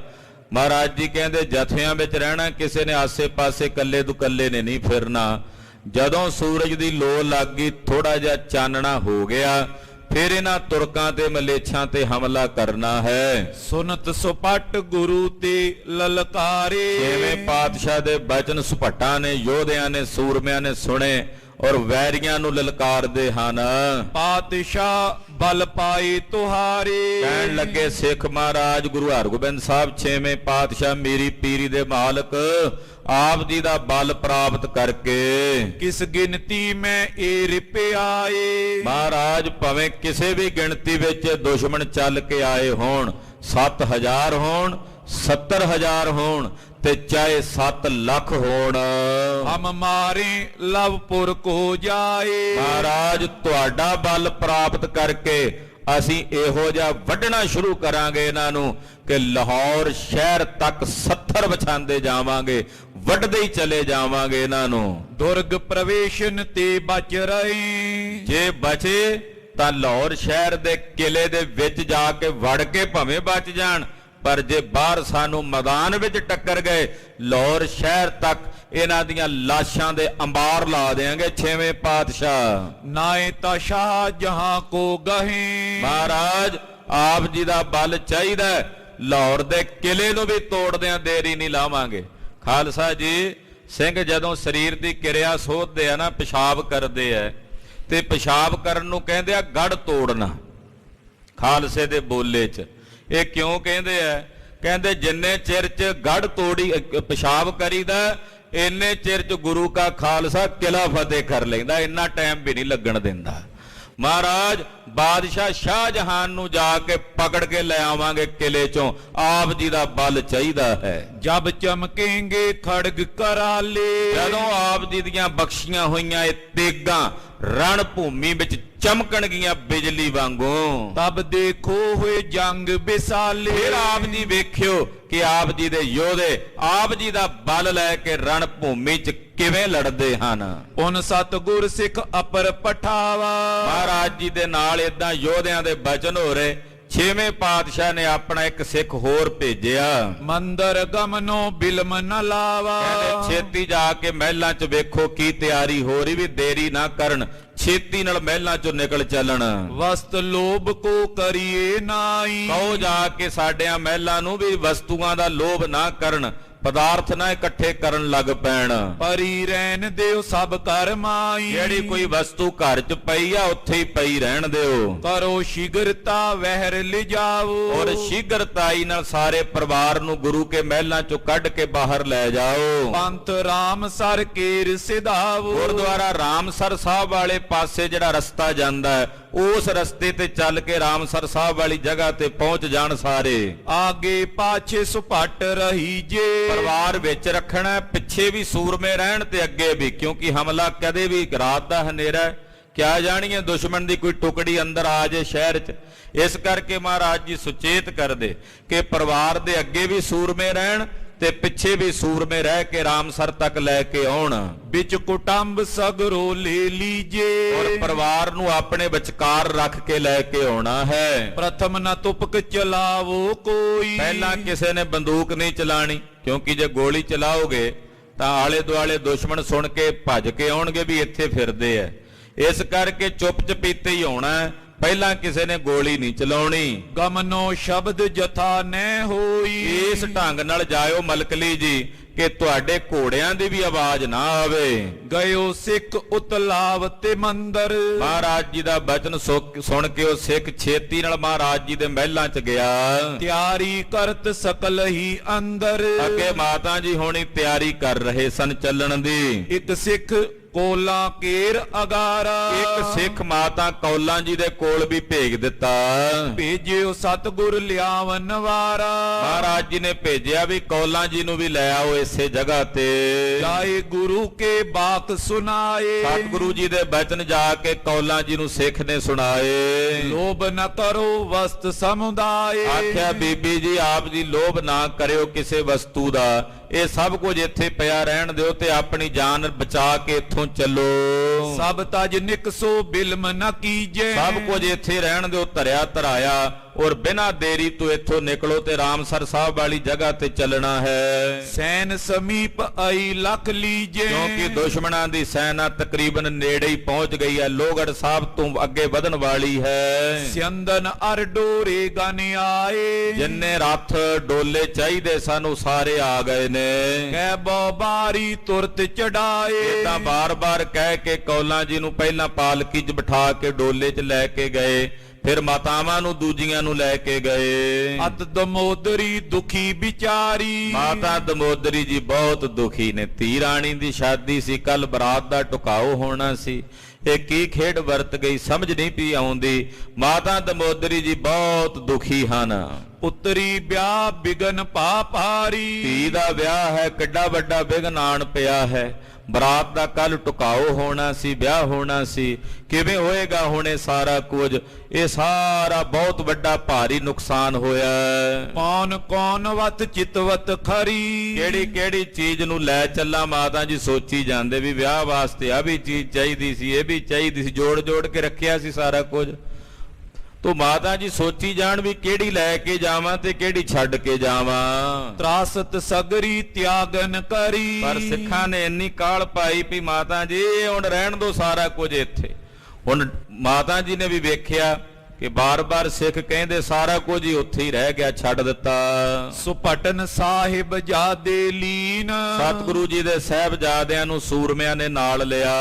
ਮਹਾਰਾਜ ਜੀ ਕਹਿੰਦੇ ਜਥਿਆਂ ਵਿੱਚ ਰਹਿਣਾ, ਕਿਸੇ ਨੇ ਆਸੇ-ਪਾਸੇ ਕੱਲੇ ਦੁਕੱਲੇ ਨੇ ਨਹੀਂ ਫਿਰਨਾ। ਜਦੋਂ ਸੂਰਜ ਦੀ ਲੋ ਲੱਗ ਗਈ, ਥੋੜਾ ਜਿਹਾ ਚਾਨਣਾ ਹੋ ਗਿਆ, ਫਿਰ ਇਹਨਾਂ ਤੁਰਕਾਂ ਤੇ ਮਲੇਛਾਂ ਤੇ ਹਮਲਾ ਕਰਨਾ ਹੈ। ਸੁਨਤ ਸੁਪਟ ਗੁਰੂ ਤੇ ਲਲਕਾਰੇ। ਛੇਵੇਂ ਪਾਤਸ਼ਾਹ ਦੇ ਬਚਨ ਸੁਪੱਟਾਂ ਨੇ, ਯੋਧਿਆਂ ਨੇ, ਸੂਰਮਿਆਂ ਨੇ ਸੁਣੇ ਔਰ ਵੈਰੀਆਂ ਨੂੰ ਲਲਕਾਰਦੇ ਹਨ। ਪਾਤਸ਼ਾਹ ਬਲ ਪਾਏ ਤੁਹਾਰੇ। ਕਹਿਣ ਲੱਗੇ ਸਿੱਖ ਮਹਾਰਾਜ ਗੁਰੂ ਹਰਗੋਬਿੰਦ ਸਾਹਿਬ ਛੇਵੇਂ ਪਾਤਸ਼ਾਹ ਮੇਰੀ ਪੀਰੀ ਦੇ ਮਾਲਕ ਆਪ ਜੀ ਦਾ ਬਲ ਪ੍ਰਾਪਤ ਕਰਕੇ ਕਿਸ ਗਿਣਤੀ ਮੈਂ ਏ ਰਿਪਿਆਏ। ਮਹਾਰਾਜ ਭਾਵੇਂ ਕਿਸੇ ਵੀ ਗਿਣਤੀ ਵਿੱਚ ਦੁਸ਼ਮਣ ਚੱਲ ਕੇ ਆਏ ਹੋਣ, 7000 ਹੋਣ 70000 ਹੋਣ ਤੇ ਚਾਹੇ 7 ਲੱਖ ਹੋਣ, ਹਮ ਮਾਰੇ ਲਵਪੁਰ ਕੋ ਜਾਏ। ਮਹਾਰਾਜ ਤੁਹਾਡਾ ਬਲ ਪ੍ਰਾਪਤ ਕਰਕੇ ਅਸੀਂ ਇਹੋ ਜਿਹਾ ਵੱਢਣਾ ਸ਼ੁਰੂ ਕਰਾਂਗੇ ਇਹਨਾਂ ਨੂੰ ਕਿ ਲਾਹੌਰ ਸ਼ਹਿਰ ਤੱਕ 70 ਵਿਛਾਉਂਦੇ ਜਾਵਾਂਗੇ, ਵੱਢਦੇ ਹੀ ਚਲੇ ਜਾਵਾਂਗੇ ਇਹਨਾਂ ਨੂੰ। ਦੁਰਗ ਪ੍ਰਵੇਸ਼ਨ ਤੇ ਬਚ ਰਹੇ। ਜੇ ਬਚੇ ਤਾਂ ਲਾਹੌਰ ਸ਼ਹਿਰ ਦੇ ਕਿਲੇ ਦੇ ਵਿੱਚ ਜਾ ਕੇ ਵੜ ਕੇ ਭਾਵੇਂ ਬਚ ਜਾਣ, ਪਰ ਜੇ ਬਾਹਰ ਸਾਨੂੰ ਮੈਦਾਨ ਵਿੱਚ ਟੱਕਰ ਗਏ ਲਾਹੌਰ ਸ਼ਹਿਰ ਤੱਕ ਇਹਨਾਂ ਦੀਆਂ ਲਾਸ਼ਾਂ ਦੇ ਅੰਬਾਰ ਲਾ ਦੇਾਂਗੇ। ਛੇਵੇਂ ਪਾਤਸ਼ਾਹ ਨਾਏ ਤਾਂ ਸ਼ਾਹ ਜਹਾਂ ਕੋ ਗਹੇ। ਮਹਾਰਾਜ ਆਪ ਜੀ ਦਾ ਬਲ ਚਾਹੀਦਾ, ਲਾਹੌਰ ਦੇ ਕਿਲੇ ਨੂੰ ਵੀ ਤੋੜਦਿਆਂ ਦੇਰੀ ਨਹੀਂ ਲਾਵਾਂਗੇ। ਖਾਲਸਾ ਜੀ, ਸਿੰਘ ਜਦੋਂ ਸਰੀਰ ਦੀ ਕਿਰਿਆ ਸੋਧਦੇ ਆ ਨਾ, ਪਿਸ਼ਾਬ ਕਰਦੇ ਆ ਤੇ ਪਿਸ਼ਾਬ ਕਰਨ ਨੂੰ ਕਹਿੰਦੇ ਆ ਗੜ ਤੋੜਨਾ। ਖਾਲਸੇ ਦੇ ਬੋਲੇ 'ਚ ਇਹ ਕਿਉਂ ਕਹਿੰਦੇ ਆ? ਕਹਿੰਦੇ ਜਿੰਨੇ ਚਿਰ 'ਚ ਗੜ ਤੋੜੀ ਪਿਸ਼ਾਬ ਕਰੀਦਾ ਇੰਨੇ ਚਿਰ 'ਚ ਗੁਰੂ ਕਾ ਖਾਲਸਾ ਕਿਲਾ ਫਤਿਹ ਕਰ ਲੈਂਦਾ, ਇੰਨਾ ਟਾਈਮ ਵੀ ਨਹੀਂ ਲੱਗਣ ਦਿੰਦਾ। ਮਹਾਰਾਜ ਬਾਦਸ਼ਾਹ ਸ਼ਾਹਜਹਾਨ ਨੂੰ ਜਾ ਕੇ ਪਕੜ ਕੇ ਲੈ ਆਵਾਂਗੇ ਕਿਲੇ 'ਚੋਂ, ਆਪ ਜੀ ਦਾ ਬਲ ਚਾਹੀਦਾ ਹੈ। ਜਬ ਚਮਕੇਂਗੇ ਖੜਗ ਕਰਾਲੇ। ਜਦੋਂ ਆਪ ਜੀ ਦੀਆਂ ਬਖਸ਼ੀਆਂ ਹੋਈਆਂ ਇਹ ਤੇਗਾਂ ਰਣ ਭੂਮੀ ਵਿੱਚ ਚਮਕਣਗੀਆਂ ਬਿਜਲੀ ਵਾਂਗੂ, ਤਬ ਦੇਖੋ ਹੋਏ ਜੰਗ ਬਿਸਾਲੇ। ਫਿਰ ਆਪ ਜੀ ਵੇਖਿਓ ਕਿ ਆਪ ਜੀ ਦੇ ਯੋਧੇ ਆਪ ਜੀ ਦਾ ਬਲ ਲੈ ਕੇ ਰਣ ਭੂਮੀ 'ਚ ਕਿਵੇਂ ਲੜਦੇ ਹਨ। ਉਨ ਸਤਿਗੁਰ ਸਿੱਖ ਅਪਰ ਪਠਾਵਾ। ਮਹਾਰਾਜ ਜੀ ਦੇ ਨਾਲ ਇਦਾਂ ਯੋਧਿਆਂ ਦੇ ਬਚਨ ਹੋ ਰਹੇ। ਛੇਵੇਂ ਪਾਤਸ਼ਾਹ ਨੇ ਆਪਣਾ ਇੱਕ ਸਿੱਖ ਹੋਰ ਭੇਜਿਆ। ਮੰਦਰ ਗਮਨੋ ਬਿਲਮ ਨ ਲਾਵਾ। ਕਹਿੰਦੇ ਛੇਤੀ ਜਾ ਕੇ ਮਹਿਲਾਂ 'ਚ ਵੇਖੋ ਕੀ ਤਿਆਰੀ ਹੋ ਰਹੀ, ਵੀ ਦੇਰੀ ਨਾ ਕਰਨ, ਛੇਤੀ ਨਾਲ ਮਹਿਲਾਂ 'ਚੋਂ ਨਿਕਲ ਚੱਲਣ। ਵਸਤ ਲੋਭ ਕੋ ਕਰੀਏ ਨਾਈ। ਕਹੋ ਜਾ ਕੇ ਸਾਡਿਆਂ ਮਹਿਲਾਂ ਨੂੰ ਵੀ ਵਸਤੂਆਂ ਦਾ ਲੋਭ ਨਾ ਕਰਨ, ਪਦਾਰਥ ਨਾ ਇਕੱਠੇ ਕਰਨ ਲੱਗ ਪੈਣ। ਪਰੀ ਰਹਿਣ ਦਿਓ ਸਭ ਕਰਮਾਈ। ਜਿਹੜੀ ਕੋਈ ਵਸਤੂ ਘਰ 'ਚ ਪਈ ਆ ਉੱਥੇ ਹੀ ਪਈ ਰਹਿਣ ਦਿਓ। ਕਰੋ ਸ਼ੀਗਰਤਾ ਵਹਿਰ ਲਿਜਾਓ। ਔਰ ਸ਼ੀਗਰਤਾਈ ਨਾਲ ਸਾਰੇ ਪਰਿਵਾਰ ਨੂੰ ਗੁਰੂ ਕੇ ਮਹਿਲਾਂ 'ਚੋਂ ਕੱਢ ਕੇ ਬਾਹਰ ਲੈ ਜਾਓ। ਪੰਥ ਰਾਮ ਸਰ ਕੇਰ ਸਿਧਾਵੋ। ਗੁਰਦੁਆਰਾ ਰਾਮਸਰ ਸਾਹਿਬ ਵਾਲੇ ਪਾਸੇ ਜਿਹੜਾ ਰਸਤਾ ਜਾਂਦਾ ਹੈ ਉਸ ਰਸਤੇ ਤੇ ਚੱਲ ਕੇ ਰਾਮਸਰ ਸਾਹਿਬ ਵਾਲੀ ਜਗ੍ਹਾ ਤੇ ਪਹੁੰਚ ਜਾਣ ਸਾਰੇ। ਆਗੇ ਪਾਛੇ ਸੁਪੱਟ ਰਹੀ ਜੇ। ਪਰਿਵਾਰ ਵਿੱਚ ਰੱਖਣਾ, ਪਿੱਛੇ ਵੀ ਸੂਰਮੇ ਰਹਿਣ ਤੇ ਅੱਗੇ ਵੀ, ਕਿਉਂਕਿ ਹਮਲਾ ਕਦੇ ਵੀ ਰਾਤ ਦਾ ਹਨੇਰਾ ਕਿਆ ਜਾਣੀਏ ਦੁਸ਼ਮਣ ਦੀ ਕੋਈ ਟੁਕੜੀ ਅੰਦਰ ਆ ਜੇ ਸ਼ਹਿਰ 'ਚ। ਇਸ ਕਰਕੇ ਮਹਾਰਾਜ ਜੀ ਸੁਚੇਤ ਕਰਦੇ ਕਿ ਪਰਿਵਾਰ ਦੇ ਅੱਗੇ ਵੀ ਸੂਰਮੇ ਰਹਿਣ ਤੇ ਪਿੱਛੇ ਵੀ ਸੂਰਮੇ ਰਹਿ ਕੇ ਰਾਮਸਰ ਤੱਕ ਲੈ ਕੇ ਆਉਣ। ਵਿੱਚ ਕੁਟੰਬ ਸਗਰੋ ਲੈ ਲੀਜੇ। ਔਰ ਪਰਿਵਾਰ ਨੂੰ ਆਪਣੇ ਵਿਚਕਾਰ ਰੱਖ ਕੇ ਲੈ ਕੇ ਆਉਣਾ ਹੈ। ਪ੍ਰਥਮ ਨਾ ਤੁਪਕ ਚਲਾਵੋ ਕੋਈ। ਪਹਿਲਾਂ ਕਿਸੇ ਨੇ ਬੰਦੂਕ ਨਹੀਂ ਚਲਾਣੀ, ਕਿਉਂਕਿ ਜੇ ਗੋਲੀ ਚਲਾਓਗੇ ਤਾਂ ਆਲੇ ਦੁਆਲੇ ਦੁਸ਼ਮਣ ਸੁਣ ਕੇ ਭੱਜ ਕੇ ਆਉਣਗੇ ਵੀ ਇੱਥੇ ਫਿਰਦੇ ਐ। ਇਸ ਕਰਕੇ ਚੁੱਪ ਚਪੀਤੇ ਹੀ ਆਉਣਾ, ਪਹਿਲਾਂ ਕਿਸੇ ਨੇ ਗੋਲੀ ਨਹੀਂ ਚਲਾਉਣੀ। ਗਮਨੋ ਸ਼ਬਦ ਜਥਾ ਨਹਿ ਹੋਈ। ਇਸ ਢੰਗ ਨਾਲ ਜਾਇਓ ਮਲਕਲੀ ਜੀ ਕਿ ਤੁਹਾਡੇ ਘੋੜਿਆਂ ਦੀ ਵੀ ਆਵਾਜ਼ ਨਾ ਆਵੇ। ਗਇਓ ਸਿੱਖ ਉਤਲਾਵ ਤੇ ਮੰਦਰ। ਮਹਾਰਾਜ ਜੀ ਦਾ ਬਚਨ ਸੁਣ ਕੇ ਉਹ ਸਿੱਖ ਛੇਤੀ ਨਾਲ ਮਹਾਰਾਜ ਜੀ ਦੇ ਮਹਿਲਾਂ 'ਚ ਗਿਆ। ਤਿਆਰੀ ਕਰਤ ਸਕਲ ਹੀ ਅੰਦਰ। ਅੱਗੇ ਮਾਤਾ ਜੀ ਹੋਣੀ ਤਿਆਰੀ ਕਰ ਰਹੇ ਸਨ ਚੱਲਣ ਦੀ। ਇੱਕ ਸਿੱਖ ਕੋਲਾ ਕੇਰ ਅਗਾਰਾ। ਇੱਕ ਸਿੱਖ ਮਾਤਾ ਕੌਲਾਂ ਜੀ ਦੇ ਕੋਲ ਵੀ ਭੇਜ ਦਿੱਤਾ। ਭੇਜਿਓ ਸਤਿਗੁਰ ਲਿਆਵਨ ਵਾਰਾ। ਮਹਾਰਾਜ ਜੀ ਨੇ ਭੇਜਿਆ ਵੀ ਕੌਲਾਂ ਜੀ ਨੂੰ ਵੀ ਲੈ ਆਓ ਇਸੇ ਜਗ੍ਹਾ ਤੇ। ਜਾਏ ਗੁਰੂ ਕੇ ਬਾਤ ਸੁਨਾਏ। ਸਤਿਗੁਰੂ ਜੀ ਦੇ ਬਚਨ ਜਾ ਕੇ ਕੌਲਾਂ ਜੀ ਨੂੰ ਸਿੱਖ ਨੇ ਸੁਣਾਏ। ਲੋਭ ਨ ਕਰੋ ਵਸਤ ਸਮੁਦਾਏ। ਆਖਿਆ ਬੀਬੀ ਜੀ ਆਪ ਜੀ ਲੋਭ ਨਾ ਕਰਿਓ ਕਿਸੇ ਵਸਤੂ ਦਾ, ਇਹ ਸਭ ਕੁਝ ਇੱਥੇ ਪਿਆ ਰਹਿਣ ਦਿਓ ਤੇ ਆਪਣੀ ਜਾਨ ਬਚਾ ਕੇ ਇੱਥੋਂ ਚੱਲੋ। ਸਭ ਤਜ ਨਿਕਸੋ ਬਿਲਮ ਨ ਕੀਜੇ। ਸਭ ਕੁਝ ਇੱਥੇ ਰਹਿਣ ਦਿਓ ਧਰਿਆ ਧਰਾਇਆ, ਔਰ ਬਿਨਾਂ ਦੇਰੀ ਤੋਂ ਇੱਥੋਂ ਨਿਕਲੋ ਤੇ ਰਾਮਸਰ ਸਾਹਿਬ ਵਾਲੀ ਜਗ੍ਹਾ ਤੇ ਚੱਲਣਾ ਹੈ। ਸੈਨ ਸਮੀਪ ਆਈ ਲਖ ਲੀਜੇ। ਕਿਉਂਕਿ ਦੁਸ਼ਮਣਾਂ ਦੀ ਸੈਨਾ ਤਕਰੀਬਨ ਨੇੜੇ ਹੀ ਪਹੁੰਚ ਗਈ ਹੈ, ਲੋਹਗੜ੍ਹ ਸਾਹਿਬ ਤੋਂ ਅੱਗੇ ਵਧਣ ਵਾਲੀ ਹੈ। ਸਿਅੰਦਨ ਅਰ ਡੋਰੇ ਗਨ ਆਏ। ਜਿੰਨੇ ਰੱਥ ਡੋਲੇ ਚਾਹੀਦੇ ਸਾਨੂੰ ਸਾਰੇ ਆ ਗਏ ਨੇ। ਕਹਿ ਬਹੁ ਬਾਰੀ ਤੁਰਤ ਚੜਾਏ। ਇਹ ਤਾਂ ਬਾਰ-ਬਾਰ ਕਹਿ ਕੇ ਕੌਲਾਂ ਜੀ ਨੂੰ ਪਹਿਲਾਂ ਪਾਲਕੀ 'ਚ ਬਿਠਾ ਕੇ ਡੋਲੇ 'ਚ ਲੈ ਕੇ ਗਏ, ਫਿਰ ਮਾਤਾਵਾਂ ਨੂੰ ਦੂਜੀਆਂ ਨੂੰ ਲੈ ਕੇ ਗਏ। ਅਤ ਦਮੋਦਰੀ ਦੁਖੀ ਵਿਚਾਰੀ। ਮਾਤਾ ਦਮੋਦਰੀ ਜੀ ਬਹੁਤ ਦੁਖੀ ਨੇ। ਧੀ ਰਾਣੀ ਦੀ ਸ਼ਾਦੀ ਸੀ, ਕੱਲ ਬਰਾਤ ਦਾ ਟੁਕਾਓ ਹੋਣਾ ਸੀ। ਇਹ ਕੀ ਖੇਡ ਵਰਤ ਗਈ ਸਮਝ ਨਹੀਂ ਪਈ ਆਉਂਦੀ। ਮਾਤਾ ਦਮੋਦਰੀ ਜੀ ਬਹੁਤ ਦੁਖੀ ਹਨ। ਪੁੱਤਰੀ ਵਿਆਹ ਬਿਗਨ ਪਾਪਾਰੀ। ਧੀ ਦਾ ਵਿਆਹ ਹੈ, ਕਿੱਡਾ ਵੱਡਾ ਵਿਘਨ ਆਣ ਪਿਆ ਹੈ। ਬਰਾਤ ਦਾ ਕੱਲ ਟੁਕਾਓ ਹੋਣਾ ਸੀ, ਵਿਆਹ ਹੋਣਾ ਸੀ, ਕਿਵੇਂ ਹੋਏਗਾ ਹੁਣ ਇਹ ਸਾਰਾ ਕੁਝ? ਇਹ ਸਾਰਾ ਬਹੁਤ ਵੱਡਾ ਭਾਰੀ ਨੁਕਸਾਨ ਹੋਇਆ। ਕੌਣ ਕੌਣ ਵਤ ਚਿਤਵਤ ਖਰੀ। ਕਿਹੜੀ ਕਿਹੜੀ ਚੀਜ਼ ਨੂੰ ਲੈ ਚੱਲਾਂ ਮਾਤਾ ਜੀ ਸੋਚੀ ਜਾਂਦੇ ਵੀ ਵਿਆਹ ਵਾਸਤੇ ਆ ਵੀ ਚੀਜ਼ ਚਾਹੀਦੀ ਸੀ, ਇਹ ਵੀ ਚਾਹੀਦੀ ਸੀ, ਜੋੜ ਜੋੜ ਕੇ ਰੱਖਿਆ ਸੀ ਸਾਰਾ ਕੁਝ। ਤੂੰ ਮਾਤਾ ਜੀ ਸੋਚੀ ਜਾਣ ਵੀ ਕਿਹੜੀ ਲੈ ਕੇ ਜਾਵਾਂ ਤੇ ਕਿਹੜੀ ਛੱਡ ਕੇ ਜਾਵਾਂ। ਤਰਾਸਤ ਸਗਰੀ ਤਿਆਗਨ ਕਰੀ। ਪਰ ਸਿੱਖਾਂ ਨੇ ਇੰਨੀ ਕਾਹਲ ਪਾਈ ਵੀ ਮਾਤਾ ਜੀ ਹੁਣ ਰਹਿਣ ਦੋ ਸਾਰਾ ਕੁਝ ਇੱਥੇ। ਹੁਣ ਮਾਤਾ ਜੀ ਨੇ ਵੀ ਵੇਖਿਆ ਕਿ ਬਾਰ-ਬਾਰ ਸਿੱਖ ਕਹਿੰਦੇ ਸਾਰਾ ਕੁਝ ਹੀ ਉੱਥੇ ਹੀ ਰਹਿ ਗਿਆ, ਛੱਡ ਦਿੱਤਾ। ਸੁਪਟਨ ਸਾਹਿਬ ਜਾਦੇ ਲੀਨ। ਸਤਿਗੁਰੂ ਜੀ ਦੇ ਸਾਹਿਬਜ਼ਾਦਿਆਂ ਨੂੰ ਸੂਰਮਿਆਂ ਨੇ ਨਾਲ ਲਿਆ।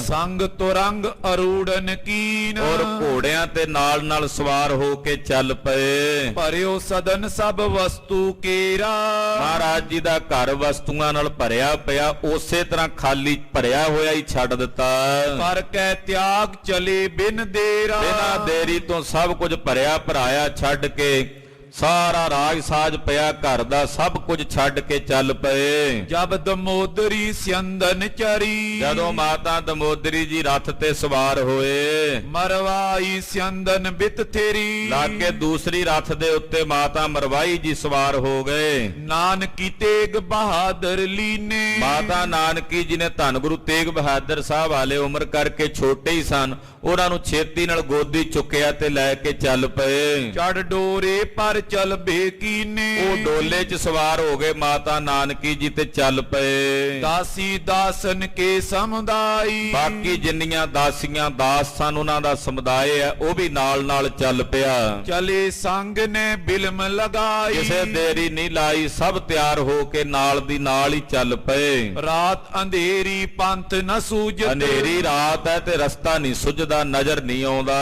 ਸੰਗ ਤੁਰੰਗ ਅਰੂੜਨ ਕੀਨ। ਔਰ ਘੋੜਿਆਂ ਤੇ ਨਾਲ ਸਵਾਰ ਹੋ ਕੇ ਚੱਲ ਪਏ। ਭਰਿਓ ਸਦਨ ਸਭ ਵਸਤੂ ਕੇਰਾ। ਮਹਾਰਾਜ ਜੀ ਦਾ ਘਰ ਵਸਤੂਆਂ ਨਾਲ ਭਰਿਆ ਪਿਆ, ਉਸੇ ਤਰ੍ਹਾਂ ਖਾਲੀ ਭਰਿਆ ਹੋਇਆ ਹੀ ਛੱਡ ਦਿੱਤਾ। ਪਰ ਕਹਿ ਤਿਆਗ ਚਲੇ ਬਿਨ ਦੇਰਾ। ਬਿਨਾਂ ਦੇਰੀ ਤੋਂ ਸਭ ਕੁਝ ਭਰਿਆ ਭਰਾਇਆ ਛੱਡ ਕੇ, ਸਾਰਾ ਰਾਜ ਸਾਜ ਪਿਆ ਘਰ ਦਾ ਸਭ ਕੁਝ ਛੱਡ ਕੇ ਚੱਲ ਪਏ। ਜਬ ਦਮੋਦਰੀ ਸਿਯੰਦਨ ਚਰੀ। ਜਦੋਂ ਮਾਤਾ ਦਮੋਦਰੀ ਜੀ ਰੱਥ ਤੇ ਸਵਾਰ ਹੋਏ, ਮਰਵਾਈ ਸਿਯੰਦਨ ਬਿਤ ਥੇਰੀ। ਲਾਗੇ ਦੂਸਰੀ ਰੱਥ ਦੇ ਉੱਤੇ ਮਾਤਾ ਮਰਵਾਈ ਜੀ ਸਵਾਰ ਹੋ ਗਏ। ਨਾਨਕੀ ਤੇਗ ਬਹਾਦਰ ਲੀਨੇ। ਮਾਤਾ ਨਾਨਕੀ ਜੀ ਨੇ ਧੰਨ ਗੁਰੂ ਤੇਗ ਬਹਾਦਰ ਸਾਹਿਬ ਵਾਲੇ ਉਮਰ ਕਰਕੇ ਛੋਟੇ ਹੀ ਸਨ, ਉਹਨਾਂ ਨੂੰ ਛੇਤੀ ਨਾਲ ਗੋਦੀ ਚੁੱਕਿਆ ਤੇ ਲੈ ਕੇ ਚੱਲ ਪਏ। ਚੜ ਡੋਰੇ ਪਰ ਚਲ ਬੇਕੀਨੇ। ਉਹ ਡੋਲੇ 'ਚ ਸਵਾਰ ਹੋ ਗਏ ਮਾਤਾ ਨਾਨਕੀ ਜੀ ਤੇ ਚੱਲ ਪਏ। ਦਾਸੀ ਦਾਸਨ ਕੇ ਸਮੁਦਾਈ। ਬਾਕੀ ਜਿੰਨੀਆਂ ਦਾਸੀਆਂ ਦਾਸ ਸਨ ਉਹਨਾਂ ਦਾ ਸਮੁਦਾਇ ਹੈ ਉਹ ਵੀ ਨਾਲ ਚੱਲ ਪਿਆ। ਚਲੇ ਸੰਗ ਨੇ ਬਿਲਮ ਲਗਾਈ। ਕਿਸੇ ਦੇਰੀ ਨਹੀਂ ਲਾਈ, ਸਭ ਤਿਆਰ ਹੋ ਕੇ ਨਾਲ ਦੀ ਨਾਲ ਹੀ ਚੱਲ ਪਏ। ਰਾਤ ਅੰਧੇਰੀ ਪੰਥ ਨ ਸੂਝਤ। ਹਨੇਰੀ ਰਾਤ ਹੈ ਤੇ ਰਸਤਾ ਨਹੀਂ ਸੁਝਦਾ, ਨਜ਼ਰ ਨਹੀਂ ਆਉਂਦਾ।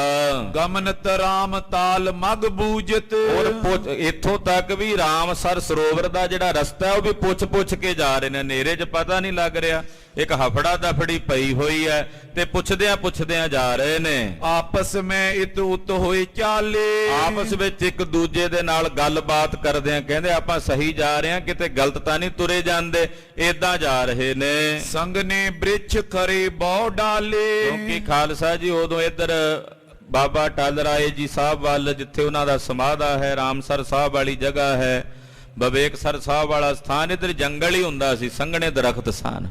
ਗਮਨਤ ਰਾਮ ਤਾਲ ਮਗ ਬੂਜਤ। ਔਰ ਇੱਥੋਂ ਤੱਕ ਵੀ ਰਾਮਸਰ ਸਰੋਵਰ ਦਾ ਜਿਹੜਾ ਰਸਤਾ ਉਹ ਵੀ ਪੁੱਛ ਕੇ ਜਾ ਰਹੇ ਨੇ। ਹਨੇਰੇ 'ਚ ਪਤਾ ਨਹੀਂ ਲੱਗ ਰਿਹਾ, ਇੱਕ ਹਫੜਾ ਦਫੜੀ ਪਈ ਹੋਈ ਹੈ ਤੇ ਪੁੱਛਦਿਆਂ ਜਾ ਰਹੇ ਨੇ। ਆਪਸ ਵਿੱਚ ਇਤ ਉਤ ਹੋਏ ਚਾਲੇ। ਆਪਸ ਵਿੱਚ ਇੱਕ ਦੂਜੇ ਦੇ ਨਾਲ ਗੱਲਬਾਤ ਕਰਦਿਆਂ ਕਹਿੰਦੇ ਆਪਾਂ ਸਹੀ ਜਾ ਰਹੇ ਹਾਂ, ਕਿਤੇ ਗਲਤ ਤਾਂ ਨਹੀਂ ਤੁਰੇ ਜਾਂਦੇ, ਏਦਾਂ ਜਾ ਰਹੇ ਨੇ। ਸੰਗ ਨੇ ਬ੍ਰਿਛ ਖਰੇ ਬਹੁ ਡਾਲੇ। ਕਿਉਂਕਿ ਖਾਲਸਾ ਜੀ ਉਦੋਂ ਇੱਧਰ ਬਾਬਾ ਟਲ ਰਾਏ ਜੀ ਸਾਹਿਬ ਵੱਲ ਜਿੱਥੇ ਉਹਨਾਂ ਦਾ ਸਮਾਧਾ ਹੈ, ਰਾਮਸਰ ਸਾਹਿਬ ਵਾਲੀ ਜਗ੍ਹਾ ਹੈ, ਬਵੇਕਸਰ ਸਾਹਿਬ ਵਾਲਾ ਸਥਾਨ, ਇੱਧਰ ਜੰਗਲ ਹੀ ਹੁੰਦਾ ਸੀ, ਸੰਘਣੇ ਦਰਖਤ ਸਨ।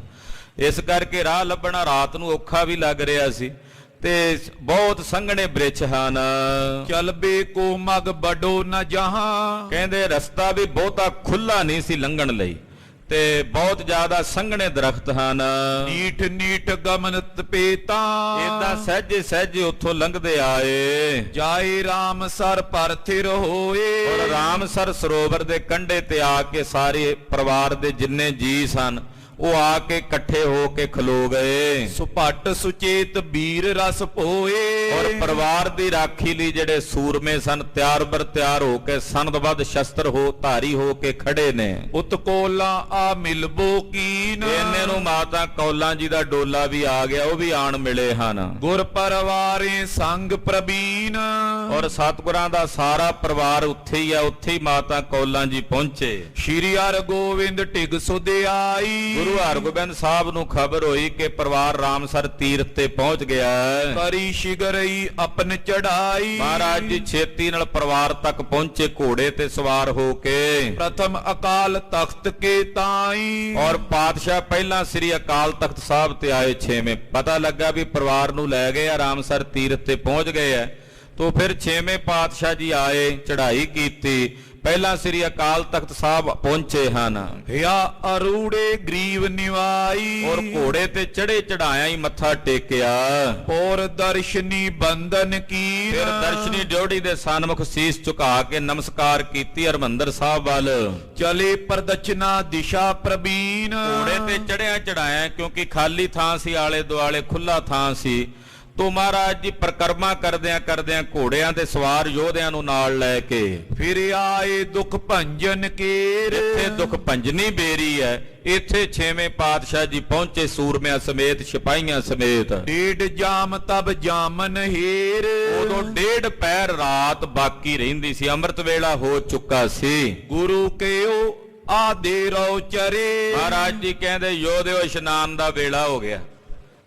ਇਸ ਕਰਕੇ ਰਾਹ ਲੱਭਣਾ ਰਾਤ ਨੂੰ ਔਖਾ ਵੀ ਲੱਗ ਰਿਹਾ ਸੀ ਤੇ ਬਹੁਤ ਸੰਘਣੇ ਬ੍ਰਿਛ ਹਨ। ਚਲਬੇ ਕੋ ਮਗ ਬਡੋ ਨ ਜਹਾਂ। ਕਹਿੰਦੇ ਰਸਤਾ ਵੀ ਬਹੁਤਾ ਖੁੱਲਾ ਨਹੀਂ ਸੀ ਲੰਘਣ ਲਈ ਤੇ ਬਹੁਤ ਜ਼ਿਆਦਾ ਸੰਘਣੇ ਦਰਖਤ ਹਨ। ਨੀਠ ਨੀਠ ਗਮਨਤ ਪੇਤਾ। ਏਦਾਂ ਸਹਿਜੇ ਉੱਥੋਂ ਲੰਘਦੇ ਆਏ। ਜਾਏ ਰਾਮ ਸਰ ਪਰ ਥਿਰ ਹੋਏ। ਔਰ ਰਾਮਸਰ ਸਰੋਵਰ ਦੇ ਕੰਢੇ ਤੇ ਆ ਕੇ ਸਾਰੇ ਪਰਿਵਾਰ ਦੇ ਜਿੰਨੇ ਜੀ ਸਨ ਉਹ ਆ ਕੇ ਇਕੱਠੇ ਹੋ ਕੇ ਖਲੋ ਗਏ। ਸੁਪਟ ਸੁਚੇਤ ਵੀਰ ਰਸ ਭੋਏ। ਔਰ ਪਰਿਵਾਰ ਦੀ ਰਾਖੀ ਲਈ ਜਿਹੜੇ ਸੂਰਮੇ ਸਨ ਤਿਆਰ ਬਰ ਤਿਆਰ ਹੋ ਕੇ ਸੰਦਬੱਧ ਸ਼ਸਤਰ ਹੋ ਧਾਰੀ ਹੋ ਕੇ ਖੜੇ ਨੇ। ਉਤਕੋਲਾ ਆ ਮਿਲਬੋ ਕੀਨ। ਇਹਨੇ ਨੂੰ ਮਾਤਾ ਕੌਲਾਂ ਜੀ ਦਾ ਡੋਲਾ ਵੀ ਆ ਗਿਆ, ਉਹ ਵੀ ਆਣ ਮਿਲੇ ਹਨ। ਗੁਰ ਪਰਵਾਰੇ ਸੰਗ ਪ੍ਰਬੀਨ। ਔਰ ਸਤਿਗੁਰਾਂ ਦਾ ਸਾਰਾ ਪਰਿਵਾਰ ਉੱਥੇ ਹੀ ਆ, ਉੱਥੇ ਹੀ ਮਾਤਾ ਕੌਲਾਂ ਜੀ ਪਹੁੰਚੇ। ਸ਼੍ਰੀ ਹਰਿਗੋਬਿੰਦ ਢਿਗ ਸੁਧਿਆਈ। ਗੁਰੂ ਹਰਗੋਬਿੰਦ ਸਾਹਿਬ ਨੂੰ ਖਬਰ ਹੋਈ ਕਿ ਪਰਿਵਾਰ ਰਾਮਸਰ ਤੀਰਥ ਤੇ ਪਹੁੰਚ ਗਿਆ ਹੈ। ਕਰੀ ਸ਼ਿਗਰਈ ਆਪਨ ਚੜਾਈ। ਮਹਾਰਾਜ ਜੀ ਛੇਤੀ ਨਾਲ ਪਰਿਵਾਰ ਤੱਕ ਪਹੁੰਚੇ ਘੋੜੇ ਤੇ ਸਵਾਰ ਹੋ ਕੇ। ਪ੍ਰਥਮ ਅਕਾਲ ਤਖਤ ਕੇ ਤਾਈ। ਔਰ ਪਾਤਸ਼ਾਹ ਪਹਿਲਾਂ ਸ੍ਰੀ ਅਕਾਲ ਤਖਤ ਸਾਹਿਬ ਤੇ ਆਏ 6ਵੇਂ। ਪਤਾ ਲੱਗਾ ਵੀ ਪਰਿਵਾਰ ਨੂੰ ਲੈ ਗਏ ਆ, ਰਾਮਸਰ ਤੀਰਥ ਤੇ ਪਹੁੰਚ ਗਏ ਆ। ਤੋ ਫਿਰ 6ਵੇਂ ਪਾਤਸ਼ਾਹ ਜੀ ਆਏ, ਚੜ੍ਹਾਈ ਕੀਤੀ, ਪਹਿਲਾਂ ਸ੍ਰੀ ਅਕਾਲ ਤਖਤ ਸਾਹਿਬ ਪਹੁੰਚੇ ਹਨ ਹਿਆ ਅਰੂੜੇ ਗਰੀਵ ਨਿਵਾਈ ਔਰ ਘੋੜੇ ਤੇ ਚੜੇ ਚੜਾਇਆ ਹੀ ਮੱਥਾ ਟੇਕਿਆ। ਔਰ ਦਰਸ਼ਨੀ ਬੰਦਨ ਕੀ ਫਿਰ ਦਰਸ਼ਨੀ ਡਿਉੜੀ ਦੇ ਸਨਮੁਖ ਸੀਸ ਝੁਕਾ ਕੇ ਨਮਸਕਾਰ ਕੀਤੀ ਹਰਿਮੰਦਰ ਸਾਹਿਬ ਵੱਲ। ਚਲੇ ਪ੍ਰਦਚਨਾ ਦਿਸ਼ਾ ਪ੍ਰਬੀਨ ਘੋੜੇ ਤੇ ਚੜਿਆ ਚੜਾਇਆ ਕਿਉਂਕਿ ਖਾਲੀ ਥਾਂ ਸੀ, ਆਲੇ ਦੁਆਲੇ ਖੁੱਲਾ ਥਾਂ ਸੀ। ਤੋ ਮਹਾਰਾਜ ਜੀ ਪਰਕਰਮਾ ਕਰਦਿਆਂ ਕਰਦਿਆਂ ਘੋੜਿਆਂ ਦੇ ਸਵਾਰ ਯੋਧਿਆਂ ਨੂੰ ਨਾਲ ਲੈ ਕੇ ਫਿਰ ਆਏ ਦੁਖ ਭੰਜਨ ਕੇਰ ਇੱਥੇ ਦੁਖ ਭੰਜਨੀ ਬੇਰੀ ਹੈ। ਇੱਥੇ 6ਵੇਂ ਪਾਤਸ਼ਾਹ ਜੀ ਪਹੁੰਚੇ ਸੂਰਮਿਆਂ ਸਮੇਤ, ਸਿਪਾਹੀਆਂ ਸਮੇਤ। ਡੇਢ ਜਾਮ ਤਬ ਜਾਮਨ ਹੀਰ ਉਦੋਂ ਡੇਢ ਪੈਰ ਰਾਤ ਬਾਕੀ ਰਹਿੰਦੀ ਸੀ, ਅੰਮ੍ਰਿਤ ਵੇਲਾ ਹੋ ਚੁੱਕਾ ਸੀ। ਗੁਰੂ ਕਹਿਓ ਆਦੇ ਰੋ ਚਰੇ ਮਹਾਰਾਜ ਜੀ ਕਹਿੰਦੇ ਯੋਧਿਓ ਇਸ਼ਨਾਨ ਦਾ ਵੇਲਾ ਹੋ ਗਿਆ,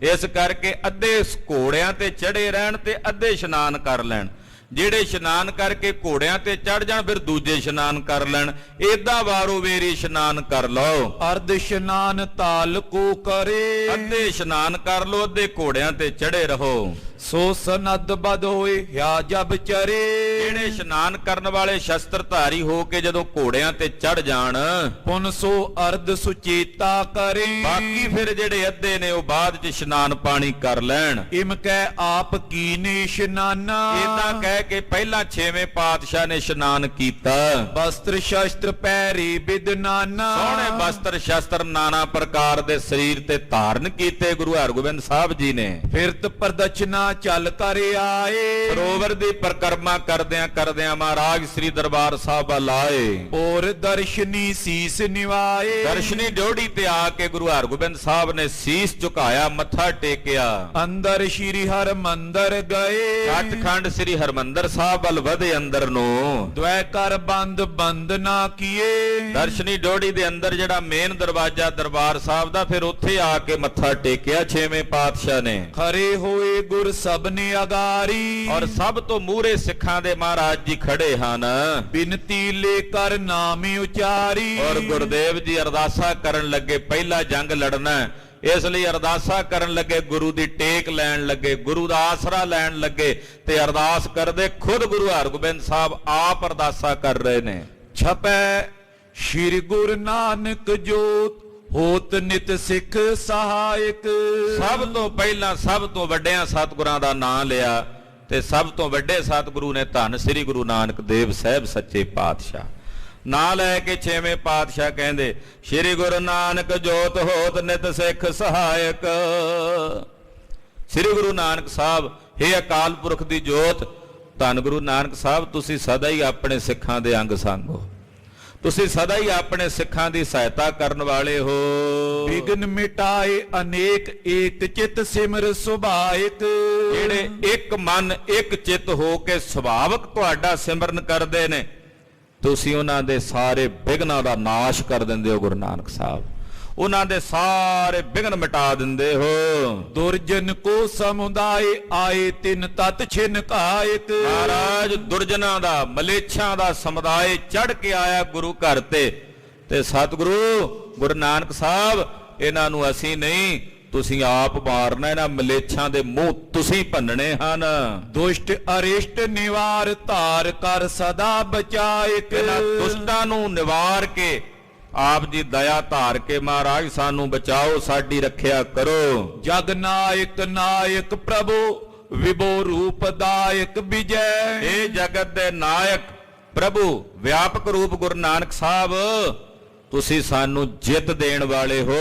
ਇਸ ਕਰਕੇ ਅੱਧੇ ਘੋੜਿਆਂ ਤੇ ਚੜੇ ਰਹਿਣ ਤੇ ਅੱਧੇ ਇਸ਼ਨਾਨ ਕਰ ਲੈਣ। ਜਿਹੜੇ ਇਸ਼ਨਾਨ ਕਰਕੇ ਘੋੜਿਆਂ ਤੇ ਚੜ ਜਾਣ ਫਿਰ ਦੂਜੇ ਇਸ਼ਨਾਨ ਕਰ ਲੈਣ। ਏਦਾਂ ਵਾਰੋ ਵੇਰੀ ਇਸ਼ਨਾਨ ਕਰ ਲਓ। ਅਰਧ ਇਸ਼ਨਾਨ ਤਾਲ ਕੋ ਕਰੇ ਅੱਧੇ ਇਸ਼ਨਾਨ ਕਰ ਲਓ, ਅੱਧੇ ਘੋੜਿਆਂ ਤੇ ਚੜੇ ਰਹੋ। ਸੋ ਸਨਦ ਬਦ ਹੋਏ ਹਿਆ ਜਬ ਚਰੇ ਜਿਹੜੇ ਇਸ਼ਨਾਨ ਕਰਨ ਵਾਲੇ ਸ਼ਸਤਰਧਾਰੀ ਹੋ ਕੇ ਜਦੋਂ ਘੋੜਿਆਂ ਤੇ ਚੜ ਜਾਣ ਪੁਨ ਸੋ ਅਰਧ ਸੁਚੇਤਾ ਕਰੇ ਬਾਕੀ ਫਿਰ ਜਿਹੜੇ ਅੱਧੇ ਨੇ ਉਹ ਬਾਅਦ ਚ ਇਸ਼ਨਾਨ ਪਾਣੀ ਕਰ ਲੈਣ। ਇਮ ਕਹਿ ਆਪ ਕੀਨੇ ਇਸ਼ਨਾਨਾ ਏਦਾਂ ਕਹਿ ਕੇ ਪਹਿਲਾਂ 6ਵੇਂ ਪਾਤਸ਼ਾਹ ਨੇ ਇਸ਼ਨਾਨ ਕੀਤਾ। ਵਸਤਰ ਸ਼ਸਤਰ ਪੈਰੀ ਬਿਦਨਾਨਾ ਸੋਹਣੇ ਵਸਤਰ ਸ਼ਸਤਰ ਨਾਨਾ ਪ੍ਰਕਾਰ ਦੇ ਸਰੀਰ ਤੇ ਧਾਰਨ ਕੀਤੇ ਗੁਰੂ ਹਰਗੋਬਿੰਦ ਸਾਹਿਬ ਜੀ ਨੇ। ਫਿਰਤ ਪ੍ਰਦਚਨਾ ਚੱਲ ਕਰ ਆਏ ਸਰੋਵਰ ਦੀ ਪਰਕਰਮਾ ਕਰਦਿਆਂ ਕਰਦਿਆਂ ਮਹਾਰਾਜ ਸ੍ਰੀ ਦਰਬਾਰ ਸਾਹਿਬ ਵੱਲ ਆਏ। ਔਰ ਦਰਸ਼ਨੀ ਸੀਸ ਨਿਵਾਏ ਦਰਸ਼ਨੀ ਡਿਉੜੀ ਤੇ ਆ ਕੇ ਗੁਰੂ ਹਰਗੋਬਿੰਦ ਸਾਹਿਬ ਨੇ ਸੀਸ ਝੁਕਾਇਆ, ਮੱਥਾ ਟੇਕਿਆ। ਅੰਦਰ ਸ਼੍ਰੀ ਹਰਿਮੰਦਰ ਗਏ ਸੱਚਖੰਡ ਸ੍ਰੀ ਹਰਿਮੰਦਰ ਸਾਹਿਬ ਵੱਲ ਵਧੇ ਅੰਦਰ ਨੂੰ। ਦ્વੈ ਕਰ ਬੰਦ ਬੰਦ ਨਾ ਕੀਏ ਦਰਸ਼ਨੀ ਡਿਉੜੀ ਦੇ ਅੰਦਰ ਜਿਹੜਾ ਮੇਨ ਦਰਵਾਜ਼ਾ ਦਰਬਾਰ ਸਾਹਿਬ ਦਾ, ਫਿਰ ਉੱਥੇ ਆ ਕੇ ਮੱਥਾ ਟੇਕਿਆ 6ਵੇਂ ਪਾਤਸ਼ਾਹ ਨੇ। ਖਰੇ ਹੋਏ ਗੁਰ ਸਭਨੇ ਅਗਾਰੀ ਔਰ ਸਭ ਤੋਂ ਮੂਹਰੇ ਸਿੱਖਾਂ ਦੇ ਮਹਾਰਾਜ ਜੀ ਖੜੇ ਹਨ। ਬਿਨਤੀ ਲੈ ਕਰ ਨਾਮੇ ਉਚਾਰੀ ਔਰ ਗੁਰਦੇਵ ਜੀ ਅਰਦਾਸਾ ਕਰਨ ਲੱਗੇ, ਪਹਿਲਾ ਜੰਗ ਲੜਨਾ ਇਸ ਲਈ ਅਰਦਾਸਾ ਕਰਨ ਲੱਗੇ, ਗੁਰੂ ਦੀ ਟੇਕ ਲੈਣ ਲੱਗੇ, ਗੁਰੂ ਦਾ ਆਸਰਾ ਲੈਣ ਲੱਗੇ ਤੇ ਅਰਦਾਸ ਕਰਦੇ ਖੁਦ ਗੁਰੂ ਹਰਗੋਬਿੰਦ ਸਾਹਿਬ ਆਪ ਅਰਦਾਸਾ ਕਰ ਰਹੇ ਨੇ। ਛਪੈ ਸ਼੍ਰੀ ਗੁਰੂ ਨਾਨਕ ਜੋਤ ਹੋਤ ਨਿਤ ਸਿੱਖ ਸਹਾਇਕ ਸਭ ਤੋਂ ਪਹਿਲਾਂ ਸਭ ਤੋਂ ਵੱਡਿਆਂ ਸਤਿਗੁਰਾਂ ਦਾ ਨਾਮ ਲਿਆ ਤੇ ਸਭ ਤੋਂ ਵੱਡੇ ਸਤਿਗੁਰੂ ਨੇ ਧੰਨ ਸ੍ਰੀ ਗੁਰੂ ਨਾਨਕ ਦੇਵ ਸਾਹਿਬ ਸੱਚੇ ਪਾਤਸ਼ਾਹ। ਨਾਂ ਲੈ ਕੇ 6ਵੇਂ ਪਾਤਸ਼ਾਹ ਕਹਿੰਦੇ ਸ੍ਰੀ ਗੁਰੂ ਨਾਨਕ ਜੋਤ ਹੋਤ ਨਿਤ ਸਿੱਖ ਸਹਾਇਕ। ਸ੍ਰੀ ਗੁਰੂ ਨਾਨਕ ਸਾਹਿਬ ਹੇ ਅਕਾਲ ਪੁਰਖ ਦੀ ਜੋਤ, ਧੰਨ ਗੁਰੂ ਨਾਨਕ ਸਾਹਿਬ ਤੁਸੀਂ ਸਦਾ ਹੀ ਆਪਣੇ ਸਿੱਖਾਂ ਦੇ ਅੰਗ ਸੰਗ ਹੋ, ਤੁਸੀਂ ਸਦਾ ਹੀ ਆਪਣੇ ਸਿੱਖਾਂ ਦੀ ਸਹਾਇਤਾ ਕਰਨ ਵਾਲੇ ਹੋ। ਵਿਗਨ ਮਿਟਾਏ ਅਨੇਕ ਏਕ ਚਿਤ ਸਿਮਰ ਸੁਭਾਇਕ ਜਿਹੜੇ ਇੱਕ ਮਨ ਇੱਕ ਚਿੱਤ ਹੋ ਕੇ ਸੁਭਾਵਕ ਤੁਹਾਡਾ ਸਿਮਰਨ ਕਰਦੇ ਨੇ, ਤੁਸੀਂ ਉਹਨਾਂ ਦੇ ਸਾਰੇ ਵਿਘਨਾਂ ਦਾ ਨਾਸ਼ ਕਰ ਦਿੰਦੇ ਹੋ ਗੁਰੂ ਨਾਨਕ ਸਾਹਿਬ, ਉਹਨਾਂ ਦੇ ਸਾਰੇ ਵਿਘਨ ਮਿਟਾ ਦਿੰਦੇ ਹੋ। ਦੁਰਜਨ ਕੋ ਸਮੁਦਾਇ ਆਏ ਤਿਨ ਤਤ ਛਿਨ ਕਾਇਤ ਮਹਾਰਾਜ ਦੁਰਜਨਾਂ ਦਾ ਮਲੇਛਾਂ ਦਾ ਸਮੁਦਾਇ ਚੜ ਕੇ ਆਇਆ ਗੁਰੂ ਘਰ ਤੇ ਸਤਿਗੁਰੂ ਗੁਰੂ ਨਾਨਕ ਸਾਹਿਬ ਇਹਨਾਂ ਨੂੰ ਅਸੀਂ ਨਹੀਂ ਤੁਸੀਂ ਆਪ ਮਾਰਨਾ, ਇਹਨਾਂ ਮਲੇਛਾਂ ਦੇ ਮੂੰਹ ਤੁਸੀਂ ਭੰਨਣੇ ਹਨ। ਦੁਸ਼ਟ ਅਰਿਸ਼ਟ ਨਿਵਾਰ ਧਾਰ ਕਰ ਸਦਾ ਬਚਾਏ ਇਹਨਾਂ ਦੁਸ਼ਟਾਂ ਨੂੰ ਨਿਵਾਰ ਕੇ ਆਪ ਜੀ ਦਇਆ ਧਾਰ ਕੇ ਮਹਾਰਾਜ ਸਾਨੂੰ ਬਚਾਓ, ਸਾਡੀ ਰੱਖਿਆ ਕਰੋ। ਜਗ ਨਾਇਕ ਨਾਇਕ ਪ੍ਰਭੂ ਵਿਭੋ ਰੂਪਦਾਇਕ ਵਿਜੈ ਇਹ ਜਗਤ ਦੇ ਨਾਇਕ ਪ੍ਰਭੂ ਵਿਆਪਕ ਰੂਪ ਗੁਰੂ ਨਾਨਕ ਸਾਹਿਬ ਤੁਸੀਂ ਸਾਨੂੰ ਜਿੱਤ ਦੇਣ ਵਾਲੇ ਹੋ,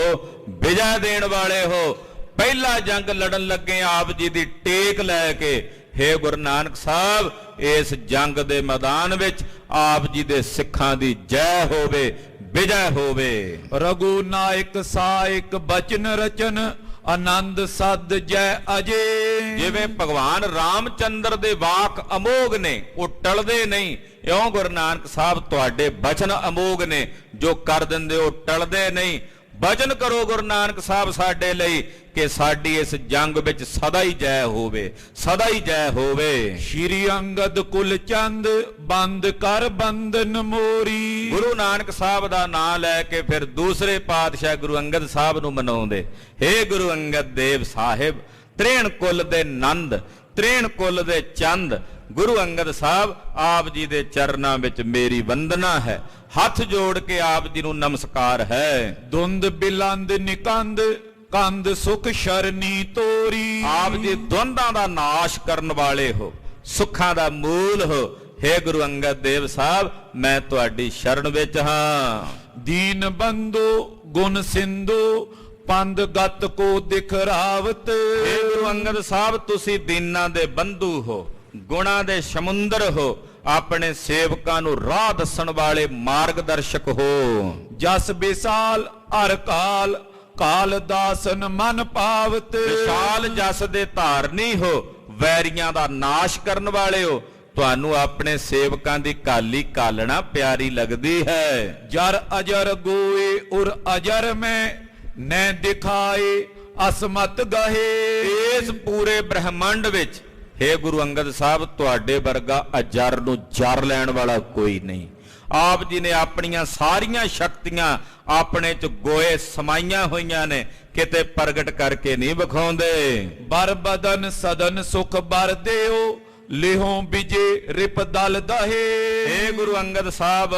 ਵਿਜੈ ਦੇਣ ਵਾਲੇ ਹੋ। ਪਹਿਲਾ ਜੰਗ ਲੜਨ ਲੱਗੇ ਆਪ ਜੀ ਦੀ ਟੇਕ ਲੈ ਕੇ, ਹੇ ਗੁਰੂ ਨਾਨਕ ਸਾਹਿਬ ਇਸ ਜੰਗ ਦੇ ਮੈਦਾਨ ਵਿੱਚ ਆਪ ਜੀ ਦੇ ਸਿੱਖਾਂ ਦੀ ਜੈ ਹੋਵੇ, ਵਿਜੈ ਹੋਵੇ। ਰਘੂ ਨਾਇਕ ਸਾਇਕ ਬਚਨ ਰਚਨ ਆਨੰਦ ਸਦ ਜੈ ਅਜੇ ਜਿਵੇਂ ਭਗਵਾਨ ਰਾਮਚੰਦਰ ਦੇ ਵਾਕ ਅਮੋਘ ਨੇ, ਉਹ ਟਲਦੇ ਨਹੀਂ, ਇਉਂ ਗੁਰੂ ਨਾਨਕ ਸਾਹਿਬ ਤੁਹਾਡੇ ਬਚਨ ਅਮੋਘ ਨੇ, ਜੋ ਕਰ ਦਿੰਦੇ ਉਹ ਟਲਦੇ ਨਹੀਂ। ਬਚਨ ਕਰੋ ਗੁਰੂ ਨਾਨਕ ਸਾਹਿਬ ਸਾਡੇ ਲਈ ਕਿ ਸਾਡੀ ਇਸ ਜੰਗ ਵਿੱਚ ਸਦਾ ਹੀ ਜੈ ਹੋਵੇ, ਸਦਾ ਹੀ ਜੈ ਹੋਵੇ। ਸ਼੍ਰੀ ਅੰਗਦ ਕੁਲ ਚੰਦ ਬੰਦ ਕਰ ਬੰਧਨ ਮੋਰੀ ਗੁਰੂ ਨਾਨਕ ਸਾਹਿਬ ਦਾ ਨਾਮ ਲੈ ਕੇ ਫਿਰ ਦੂਸਰੇ ਪਾਤਸ਼ਾਹ ਗੁਰੂ ਅੰਗਦ ਸਾਹਿਬ ਨੂੰ ਮਨਾਉਂਦੇ, ਹੇ ਗੁਰੂ ਅੰਗਦ ਦੇਵ ਸਾਹਿਬ, ਤ੍ਰੇਣ ਕੁਲ ਦੇ ਨੰਦ, ਤ੍ਰੇਣ ਕੁਲ ਦੇ ਚੰਦ, ਗੁਰੂ ਅੰਗਦ ਸਾਹਿਬ ਆਪ ਜੀ ਦੇ ਚਰਨਾਂ ਵਿੱਚ ਮੇਰੀ ਵੰਦਨਾ ਹੈ, ਹੱਥ ਜੋੜ ਕੇ ਆਪ ਜੀ ਨੂੰ ਨਮਸਕਾਰ ਹੈ। ਦੁੰਦ ਬਿਲੰਦ ਨਿਕੰਦ ਕੰਦ ਸੁਖ ਸ਼ਰਨੀ ਤੋਰੀ। ਆਪ ਜੀ ਦੁੰਦਾਂ ਦਾ ਨਾਸ਼ ਕਰਨ ਵਾਲੇ ਹੋ, ਸੁੱਖਾਂ ਦਾ ਮੂਲ ਹੋ। ਹੇ ਗੁਰੂ ਅੰਗਦ ਦੇਵ ਸਾਹਿਬ, ਮੈਂ ਤੁਹਾਡੀ ਸ਼ਰਨ ਵਿੱਚ ਹਾਂ। ਦੀਨ ਬੰਦੋ ਗੁਣ ਸਿੰਧੂ ਪੰਦ ਗਤ ਕੋ ਦਿਖਰਾਵਤ। ਹੇ ਗੁਰੂ ਅੰਗਦ ਸਾਹਿਬ, ਤੁਸੀਂ ਦੀਨਾਂ ਦੇ ਬੰਧੂ ਹੋ, ਗੁਣਾਂ ਦੇ ਸਮੁੰਦਰ ਹੋ, ਆਪਣੇ ਸੇਵਕਾਂ ਨੂੰ ਰਾਹ ਦੱਸਣ ਵਾਲੇ ਮਾਰਗਦਰਸ਼ਕ ਹੋ। ਜਸ ਵਿਸਾਲ ਹਰ ਕਾਲ ਕਾਲ ਦਾਸਨ ਮਨ ਪਾਵਤ। ਵਿਸ਼ਾਲ ਜਸ ਦੇ ਧਾਰਨੀ ਹੋ, ਵੈਰੀਆਂ ਦਾ ਨਾਸ਼ ਕਰਨ ਵਾਲੇ ਹੋ। ਤੁਹਾਨੂੰ ਆਪਣੇ ਸੇਵਕਾਂ ਦੀ ਕਾਲੀ ਕਾਲਣਾ ਪਿਆਰੀ ਲੱਗਦੀ ਹੈ। ਜਰ ਅਜਰ ਗੋਏ ਉਰ ਅਜਰ ਮੈਂ ਨੈ ਦਿਖਾਏ ਅਸਮਤ ਗਹੇ। ਇਸ ਪੂਰੇ ਬ੍ਰਹਿਮੰਡ ਵਿੱਚ ਹੇ ਗੁਰੂ ਅੰਗਦ ਸਾਹਿਬ, ਤੁਹਾਡੇ ਵਰਗਾ ਅਜਰ ਨੂੰ ਜਰ ਲੈਣ ਵਾਲਾ ਕੋਈ ਨਹੀਂ। ਆਪ ਜੀ ਨੇ ਆਪਣੀਆਂ ਸਾਰੀਆਂ ਸ਼ਕਤੀਆਂ ਆਪਣੇ ਚ ਗੋਏ ਸਮਾਈਆਂ ਹੋਈਆਂ ਨੇ, ਕਿਤੇ ਪ੍ਰਗਟ ਕਰਕੇ ਨਹੀਂ ਵਿਖਾਉਂਦੇ। ਬਰ ਬਦਨ ਸਦਨ ਸੁਖ ਬਰ ਦਿਓ ਲਿਹੋਂ ਵਿਜੇ ਰਿਪ ਦਲ ਦਹੇ। ਹੇ ਗੁਰੂ ਅੰਗਦ ਸਾਹਿਬ,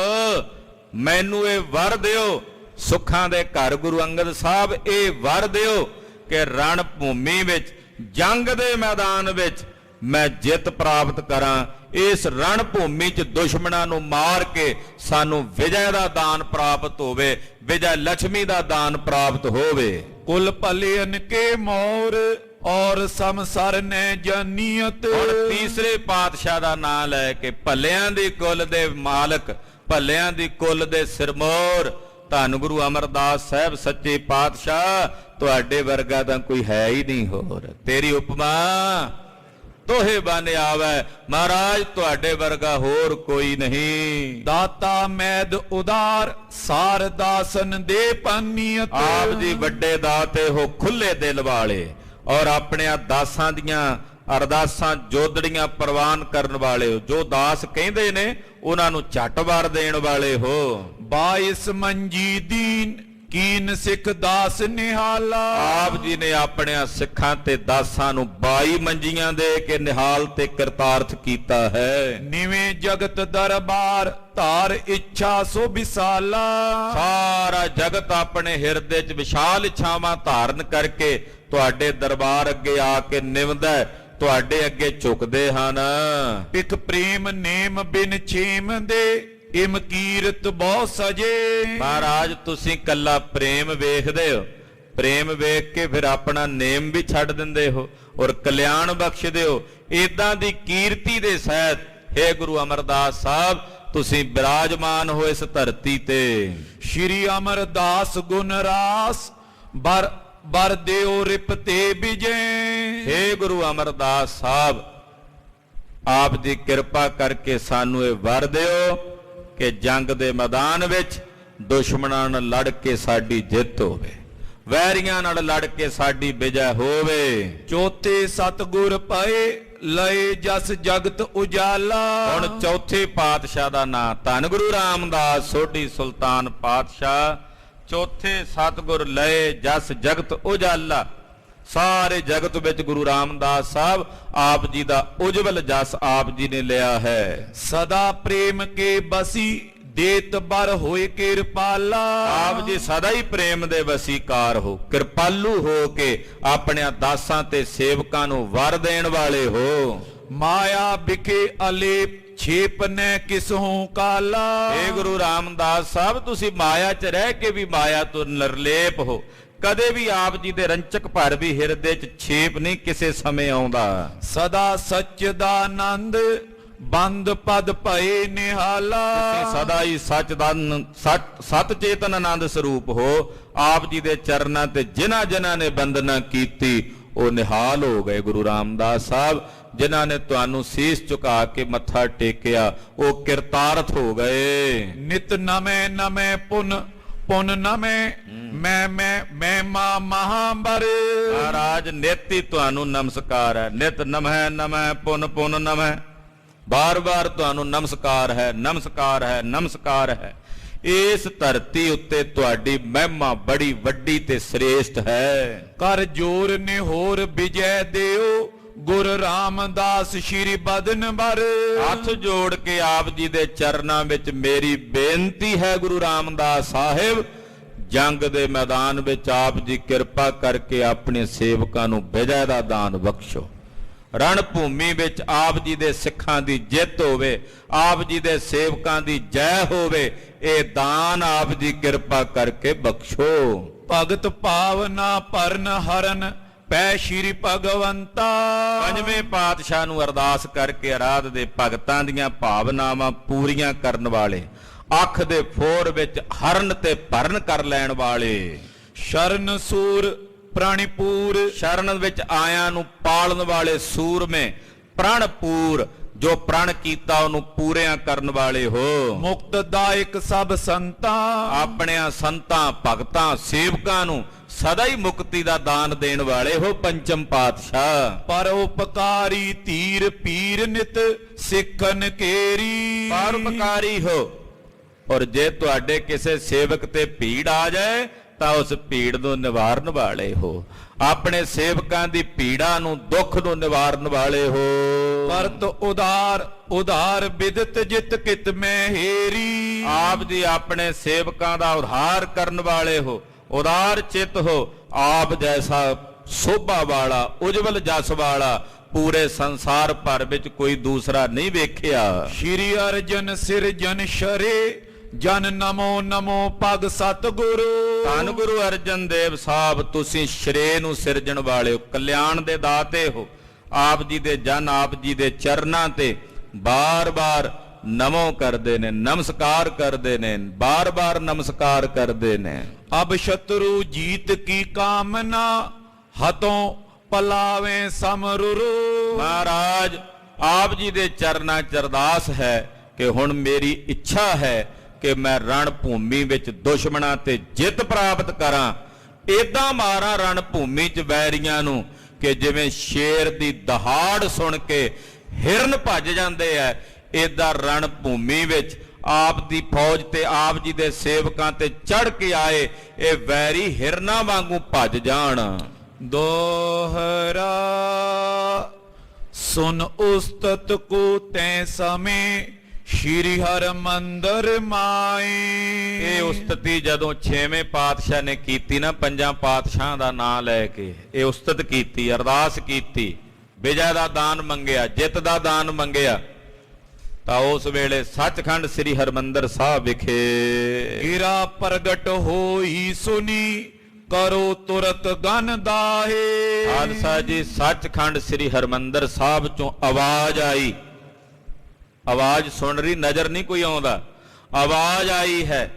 ਮੈਨੂੰ ਇਹ ਵਰ ਦਿਓ, ਸੁੱਖਾਂ ਦੇ ਘਰ ਗੁਰੂ ਅੰਗਦ ਸਾਹਿਬ ਇਹ ਵਰ ਦਿਓ ਕਿ ਰਣ ਭੂਮੀ ਵਿੱਚ, ਜੰਗ ਦੇ ਮੈਦਾਨ ਵਿੱਚ ਮੈਂ ਜਿੱਤ ਪ੍ਰਾਪਤ ਕਰਾਂ। ਇਸ ਰਣ ਭੂਮੀ 'ਚ ਦੁਸ਼ਮਣਾਂ ਨੂੰ ਮਾਰ ਕੇ ਸਾਨੂੰ ਵਿਜੈ ਦਾ ਦਾਨ ਪ੍ਰਾਪਤ ਹੋਵੇ, ਵਿਜੈ ਲక్ష్ਮੀ ਦਾ ਦਾਨ ਪ੍ਰਾਪਤ ਹੋਵੇ। ਕੁਲ ਭਲੇਨ ਕੇ ਮੋਰ ਔਰ ਸਮਸਰ ਨੇ ਜਾਨੀਅਤ। ਹੁਣ ਤੀਸਰੇ ਪਾਤਸ਼ਾਹ ਦਾ ਨਾਮ ਲੈ ਕੇ, ਭੱਲਿਆਂ ਦੀ ਕੁੱਲ ਦੇ ਮਾਲਕ, ਭੱਲਿਆਂ ਦੀ ਕੁੱਲ ਦੇ ਸਿਰਮੌਰ ਧੰਨ ਗੁਰੂ ਅਮਰਦਾਸ ਸਾਹਿਬ ਸੱਚੇ ਪਾਤਸ਼ਾਹ, ਤੁਹਾਡੇ ਵਰਗਾ ਤਾਂ ਕੋਈ ਹੈ ਹੀ ਨਹੀਂ ਹੋਰ। ਤੇਰੀ ਉਪਮਾ ਤੋਹੇ ਬਨ ਆਵੇ ਮਹਾਰਾਜ, ਤੁਹਾਡੇ ਵਰਗਾ ਹੋਰ ਕੋਈ ਨਹੀਂ। ਦਾਤਾ ਮੈਦ ਉਦਾਰ ਸਾਰ ਦਾਸਨ ਦੇ ਪਾਨੀਅਤ। ਆਪ ਜੀ ਵੱਡੇ ਦਾਤੇ ਹੋ, ਖੁੱਲੇ ਦਿਲ ਵਾਲੇ, ਔਰ ਆਪਣੇ ਦਾਸਾਂ ਦੀਆਂ ਅਰਦਾਸਾਂ ਜੋਦੜੀਆਂ ਪ੍ਰਵਾਨ ਕਰਨ ਵਾਲੇ ਹੋ। ਜੋ ਦਾਸ ਕਹਿੰਦੇ ਨੇ ਉਹਨਾਂ ਨੂੰ ਝੱਟ ਵਾਰ ਦੇਣ ਵਾਲੇ ਹੋ। 22 ਮੰਜੀ ਦੀਨ ਕੀਨ ਸਿੱਖ ਦਾਸ ਨਿਹਾਲਾ। ਆਪ ਜੀ ਨੇ ਆਪਣੇ ਸਿੱਖਾਂ ਤੇ ਦਾਸਾਂ ਨੂੰ 22 ਮੰਜੀਆਂ ਦੇ ਕੇ ਨਿਹਾਲ ਤੇ ਕਰਤਾਰਥ ਕੀਤਾ ਹੈ। ਨਿਵੇਂ ਜਗਤ ਦਰਬਾਰ ਧਾਰ ਇੱਛਾ ਸੋ ਵਿਸਾਲਾ। ਸਾਰਾ ਜਗਤ ਆਪਣੇ ਹਿਰਦੇ 'ਚ ਵਿਸ਼ਾਲ ਇੱਛਾਵਾਂ ਧਾਰਨ ਕਰਕੇ ਤੁਹਾਡੇ ਦਰਬਾਰ ਅੱਗੇ ਆ ਕੇ ਨਿਵਦਾ, ਤੁਹਾਡੇ ਅੱਗੇ ਝੁਕਦੇ ਹਨ। ਪਿਖ ਪ੍ਰੇਮ ਨੇਮ ਬਿਨ ਛੇਮ ਦੇ ਇਮ ਕੀਰਤ ਬਹੁ ਸਜੇ। ਮਹਾਰਾਜ, ਤੁਸੀਂ ਕੱਲਾ ਪ੍ਰੇਮ ਵੇਖਦੇ ਹੋ, ਪ੍ਰੇਮ ਵੇਖ ਕੇ ਫਿਰ ਆਪਣਾ ਨੇਮ ਵੀ ਛੱਡ ਦਿੰਦੇ ਹੋ ਔਰ ਕਲਿਆਣ ਬਖਸ਼ਦੇ ਹੋ। ਇਦਾਂ ਦੀ ਕੀਰਤੀ ਦੇ ਸਹਿਤ ਹੇ ਗੁਰੂ ਅਮਰਦਾਸ ਸਾਹਿਬ, ਤੁਸੀਂ ਬਿਰਾਜਮਾਨ ਹੋ ਇਸ ਧਰਤੀ ਤੇ। ਸ਼੍ਰੀ ਅਮਰਦਾਸ ਗੁਣ ਰਾਸ ਬਰ ਦਿਓ ਰਿਪ ਤੇ ਵਿਜੇ। ਹੇ ਗੁਰੂ ਅਮਰਦਾਸ ਸਾਹਿਬ, ਆਪ ਦੀ ਕਿਰਪਾ ਕਰਕੇ ਸਾਨੂੰ ਇਹ ਵਰ ਦਿਓ ਕਿ ਜੰਗ ਦੇ ਮੈਦਾਨ ਵਿੱਚ ਦੁਸ਼ਮਣਾਂ ਨਾਲ ਲੜ ਕੇ ਸਾਡੀ ਜਿੱਤ ਹੋਵੇ, ਵੈਰੀਆਂ ਨਾਲ ਲੜ ਕੇ ਸਾਡੀ ਵਿਜੈ ਹੋਵੇ। ਚੌਥੇ ਸਤਿਗੁਰ ਪਏ ਲਏ ਜਸ ਜਗਤ ਉਜਾਲਾ। ਹੁਣ ਚੌਥੇ ਪਾਤਸ਼ਾਹ ਦਾ ਨਾਂ ਧੰਨ ਗੁਰੂ ਰਾਮਦਾਸ ਸੋਢੀ ਸੁਲਤਾਨ ਪਾਤਸ਼ਾਹ। ਚੌਥੇ ਸਤਿਗੁਰ ਲਏ ਜਸ ਜਗਤ ਉਜਾਲਾ। ਸਾਰੇ ਜਗਤ ਵਿੱਚ ਗੁਰੂ ਰਾਮਦਾਸ ਸਾਹਿਬ ਆਪ ਜੀ ਦਾ ਉਜਵਲ ਜਸ ਆਪ ਜੀ ਨੇ ਲਿਆ ਹੈ। ਸਦਾ ਪ੍ਰੇਮ ਕੇ ਬਸੀ ਦੇਤ ਬਰ ਹੋਏ ਕਿਰਪਾਲਾ। ਆਪ ਜੀ ਸਦਾ ਹੀ ਪ੍ਰੇਮ ਦੇ ਵਸੀਕਾਰ ਹੋ, ਕਿਰਪਾਲੂ ਹੋ ਕੇ ਆਪਣੇ ਦਾਸਾਂ ਤੇ ਸੇਵਕਾਂ ਨੂੰ ਵਰ ਦੇਣ ਵਾਲੇ ਹੋ। ਮਾਇਆ ਵਿਖੇ ਅਲੇਪ ਛੇਪ ਨੇ ਕਿਸਹੋਂ ਕਾਲਾ। ਏ ਗੁਰੂ ਰਾਮਦਾਸ ਸਾਹਿਬ, ਤੁਸੀਂ ਮਾਇਆ 'ਚ ਰਹਿ ਕੇ ਵੀ ਮਾਇਆ ਤੋਂ ਨਿਰਲੇਪ ਹੋ। ਕਦੇ ਵੀ ਆਪ ਜੀ ਦੇ ਰੰਚਕ ਭਰ ਵੀ ਹਿਰਦੇ 'ਚ ਛੇਪ ਨਹੀਂ ਕਿਸੇ ਸਮੇਂ ਆਉਂਦਾ। ਸਦਾ ਸੱਚ ਦਾ ਆਨੰਦ ਬੰਦ ਪਦ ਭਏ ਨਿਹਾਲਾ। ਤੁਸੀਂ ਸਦਾ ਹੀ ਸਤ ਚੇਤਨ ਆਨੰਦ ਸਰੂਪ ਹੋ। ਆਪ ਜੀ ਦੇ ਚਰਨਾਂ ਤੇ ਜਿਨ੍ਹਾਂ ਜਿਨ੍ਹਾਂ ਨੇ ਬੰਦਨਾ ਕੀਤੀ ਉਹ ਨਿਹਾਲ ਹੋ ਗਏ। ਗੁਰੂ ਰਾਮਦਾਸ ਸਾਹਿਬ, ਜਿਨ੍ਹਾਂ ਨੇ ਤੁਹਾਨੂੰ ਸੀਸ ਝੁਕਾ ਕੇ ਮੱਥਾ ਟੇਕਿਆ ਉਹ ਕਿਰਤਾਰਥ ਹੋ ਗਏ। ਨਿਤ ਨਵੇਂ ਨਵੇਂ ਪੁਨ ਨਵੇਂ ਮੈਂ ਮਹਾਂਬਰ। ਮਹਾਰਾਜ, ਨਿਤ ਹੀ ਤੁਹਾਨੂੰ ਨਮਸਕਾਰ ਹੈ। ਨਿਤ ਨਮੈ ਨਮੈ ਪੁਨ ਨਮੈ। ਬਾਰ-ਬਾਰ ਤੁਹਾਨੂੰ ਨਮਸਕਾਰ ਹੈ, ਨਮਸਕਾਰ ਹੈ, ਨਮਸਕਾਰ ਹੈ। ਇਸ ਧਰਤੀ ਉੱਤੇ ਤੁਹਾਡੀ ਮਹਿਮਾ ਬੜੀ ਵੱਡੀ ਤੇ ਸ੍ਰੇਸ਼ਟ ਹੈ। ਕਰ ਜੋਰ ਨੇ ਹੋਰ ਵਿਜੈ ਦਿਓ ਗੁਰ ਰਾਮਦਾਸ ਸ਼੍ਰੀ ਬਦਨ ਬਰ। ਹੱਥ ਜੋੜ ਕੇ ਆਪ ਜੀ ਦੇ ਚਰਨਾਂ ਵਿੱਚ ਮੇਰੀ ਬੇਨਤੀ ਹੈ ਗੁਰੂ ਰਾਮਦਾਸ ਸਾਹਿਬ, ਜੰਗ ਦੇ ਮੈਦਾਨ ਵਿੱਚ ਆਪ ਜੀ ਕਿਰਪਾ ਕਰਕੇ ਆਪਣੇ ਸੇਵਕਾਂ ਨੂੰ ਵਿਜੈ ਦਾ ਦਾਨ ਬਖਸ਼ੋ। ਰਣ ਭੂਮੀ ਵਿੱਚ ਆਪ ਜੀ ਦੇ ਸਿੱਖਾਂ ਦੀ ਜਿੱਤ ਹੋਵੇ, ਆਪ ਜੀ ਦੇ ਸੇਵਕਾਂ ਦੀ ਜੈ ਹੋਵੇ, ਇਹ ਦਾਨ ਆਪ ਜੀ ਕਿਰਪਾ ਕਰਕੇ ਬਖਸ਼ੋ। ਭਗਤ ਭਾਵਨਾ ਭਰਨ ਹਰਨ ਪੈ ਸ਼੍ਰੀ ਭਗਵੰਤਾ। ਪੰਜਵੇਂ ਪਾਤਸ਼ਾਹ ਨੂੰ ਅਰਦਾਸ ਕਰਕੇ ਅਰਾਧ ਦੇ ਭਗਤਾਂ ਦੀਆਂ ਭਾਵਨਾਵਾਂ ਪੂਰੀਆਂ ਕਰਨ ਵਾਲੇ, ਅੱਖ ਦੇ ਫੋਰ ਵਿੱਚ ਹਰਨ ਤੇ ਭਰਨ ਕਰ ਲੈਣ ਵਾਲੇ, ਸ਼ਰਨ ਸੂਰ ਪ੍ਰਾਣੀਪੂਰ। ਸ਼ਰਨ ਵਿੱਚ ਆਇਆਂ ਨੂੰ ਪਾਲਣ ਵਾਲੇ ਸੂਰਮੇ, ਪ੍ਰਣਪੂਰ, ਜੋ ਪ੍ਰਣ ਕੀਤਾ ਉਹਨੂੰ ਪੂਰਿਆਂ ਕਰਨ ਵਾਲੇ ਹੋ। ਮੁਕਤਦਾਇਕ ਸਭ ਸੰਤਾਂ, ਆਪਣਿਆਂ ਸੰਤਾਂ ਭਗਤਾਂ ਸੇਵਕਾਂ ਨੂੰ ਸਦਾ ਹੀ ਮੁਕਤੀ ਦਾ ਦਾਨ ਦੇਣ ਵਾਲੇ ਹੋ ਪੰਚਮ ਪਾਤਸ਼ਾਹ। ਪਰਉਪਕਾਰੀ ਧੀਰ ਪੀਰ ਨਿਤ ਸਿੱਖਨ ਕੇਰੀ। ਪਰਉਪਕਾਰੀ ਹੋ, ਔਰ ਜੇ ਤੁਹਾਡੇ ਕਿਸੇ ਸੇਵਕ ਤੇ ਭੀੜ ਆ ਜਾਏ ਤਾਂ ਉਸ ਭੀੜ ਨੂੰ ਨਿਵਾਰਨ ਵਾਲੇ ਹੋ। ਆਪਣੇ ਸੇਵਕਾਂ ਦੀ ਭੀੜਾ ਨੂੰ, ਦੁੱਖ ਨੂੰ ਨਿਵਾਰਨ ਵਾਲੇ ਹੋ। ਕਰਤ ਉਦਾਰ ਉਦਾਰ ਬਿਦਤ ਜਿਤ ਕਿਤ ਮੈਂ ਹੇਰੀ। ਆਪ ਜੀ ਆਪਣੇ ਸੇਵਕਾਂ ਦਾ ਉਧਾਰ ਕਰਨ ਵਾਲੇ ਹੋ, ਉਦਾਰ ਚਿੱਤ ਹੋ। ਆਪ ਜੈਸਾ ਸੋਭਾ ਵਾਲਾ, ਉਜਵਲ ਜਸ ਵਾਲਾ ਪੂਰੇ ਸੰਸਾਰ ਭਰ ਵਿੱਚ ਕੋਈ ਦੂਸਰਾ ਨਹੀਂ ਵੇਖਿਆ। ਸ਼੍ਰੀ ਅਰਜਨ ਸਿਰਜਨ ਸ਼ਰੇ ਜਨ ਨਮੋ ਨਮੋ ਪਗ ਸਤਿਗੁਰੂ। ਧੰਨ ਗੁਰੂ ਅਰਜਨ ਦੇਵ ਸਾਹਿਬ, ਤੁਸੀਂ ਸ਼੍ਰੇ ਨੂੰ ਸਿਰਜਣ ਵਾਲੇ ਹੋ, ਕਲਿਆਣ ਦੇ ਦਾਤੇ ਹੋ। ਆਪ ਜੀ ਦੇ ਜਨ ਆਪ ਜੀ ਦੇ ਚਰਨਾਂ ਤੇ ਬਾਰ-ਬਾਰ ਨਮੋ ਕਰਦੇ ਨੇ, ਨਮਸਕਾਰ ਕਰਦੇ ਨੇ, ਬਾਰ-ਬਾਰ ਨਮਸਕਾਰ ਕਰਦੇ ਨੇ। ਅਬ ਸ਼ਤਰੂ ਜੀਤ ਕੀ ਕਾਮਨਾ ਹਤੋਂ ਪਲਾਵੇਂ ਸਮਰੁਰੂ। ਮਹਾਰਾਜ ਆਪ ਜੀ ਦੇ ਚਰਨਾਂ ਚ ਅਰਦਾਸ ਹੈ ਕਿ ਹੁਣ ਮੇਰੀ ਇੱਛਾ ਹੈ ਕਿ ਮੈਂ ਰਣ ਭੂਮੀ ਵਿੱਚ ਦੁਸ਼ਮਣਾਂ ਤੇ ਜਿੱਤ ਪ੍ਰਾਪਤ ਕਰਾਂ। ਏਦਾਂ ਮਾਰਾਂ ਰਣ ਭੂਮੀ ਚ ਵੈਰੀਆਂ ਨੂੰ ਕਿ ਜਿਵੇਂ ਸ਼ੇਰ ਦੀ ਦਹਾੜ ਸੁਣ ਕੇ ਹਿਰਨ ਭੱਜ ਜਾਂਦੇ ਐ, ਏਦਾਂ ਰਣ ਭੂਮੀ ਵਿੱਚ ਆਪ ਦੀ ਫੌਜ ਤੇ ਆਪ ਜੀ ਦੇ ਸੇਵਕਾਂ ਤੇ ਚੜ ਕੇ ਆਏ ਇਹ ਵੈਰੀ ਹਿਰਨਾਂ ਵਾਂਗੂ ਭੱਜ ਜਾਣ। ਦੋਹਰਾ ਸੁਨ ਉਸਤਤ ਕੋ ਤੈ ਸਮੇਂ ਸ਼੍ਰੀ ਹਰਿਮੰਦਰ ਮਾਏ। ਇਹ ਉਸਤਤੀ ਜਦੋਂ 6ਵੇਂ ਪਾਤਸ਼ਾਹ ਨੇ ਕੀਤੀ ਨਾ, ਪੰਜਾਂ ਪਾਤਸ਼ਾਹਾਂ ਦਾ ਨਾਮ ਲੈ ਕੇ ਇਹ ਉਸਤਤ ਕੀਤੀ, ਅਰਦਾਸ ਕੀਤੀ, ਵਿਜੈ ਦਾ ਦਾਨ ਮੰਗਿਆ, ਜਿੱਤ ਦਾ ਦਾਨ ਮੰਗਿਆ, ਤਾਂ ਉਸ ਵੇਲੇ ਸੱਚਖੰਡ ਸ੍ਰੀ ਹਰਿਮੰਦਰ ਸਾਹਿਬ ਵਿਖੇ ਗਿਰਾ ਪ੍ਰਗਟ ਹੋਈ ਸੁਨੀ ਕਰੋ ਤੁਰਤ ਗਨ ਦਾਹੇ। ਖਾਲਸਾ ਜੀ, ਸੱਚਖੰਡ ਸ੍ਰੀ ਹਰਿਮੰਦਰ ਸਾਹਿਬ ਚੋਂ ਆਵਾਜ਼ ਆਈ। ਆਵਾਜ਼ ਸੁਣ ਰਹੀ, ਨਜ਼ਰ ਨਹੀਂ ਕੋਈ ਆਉਂਦਾ, ਆਵਾਜ਼ ਆਈ ਹੈ।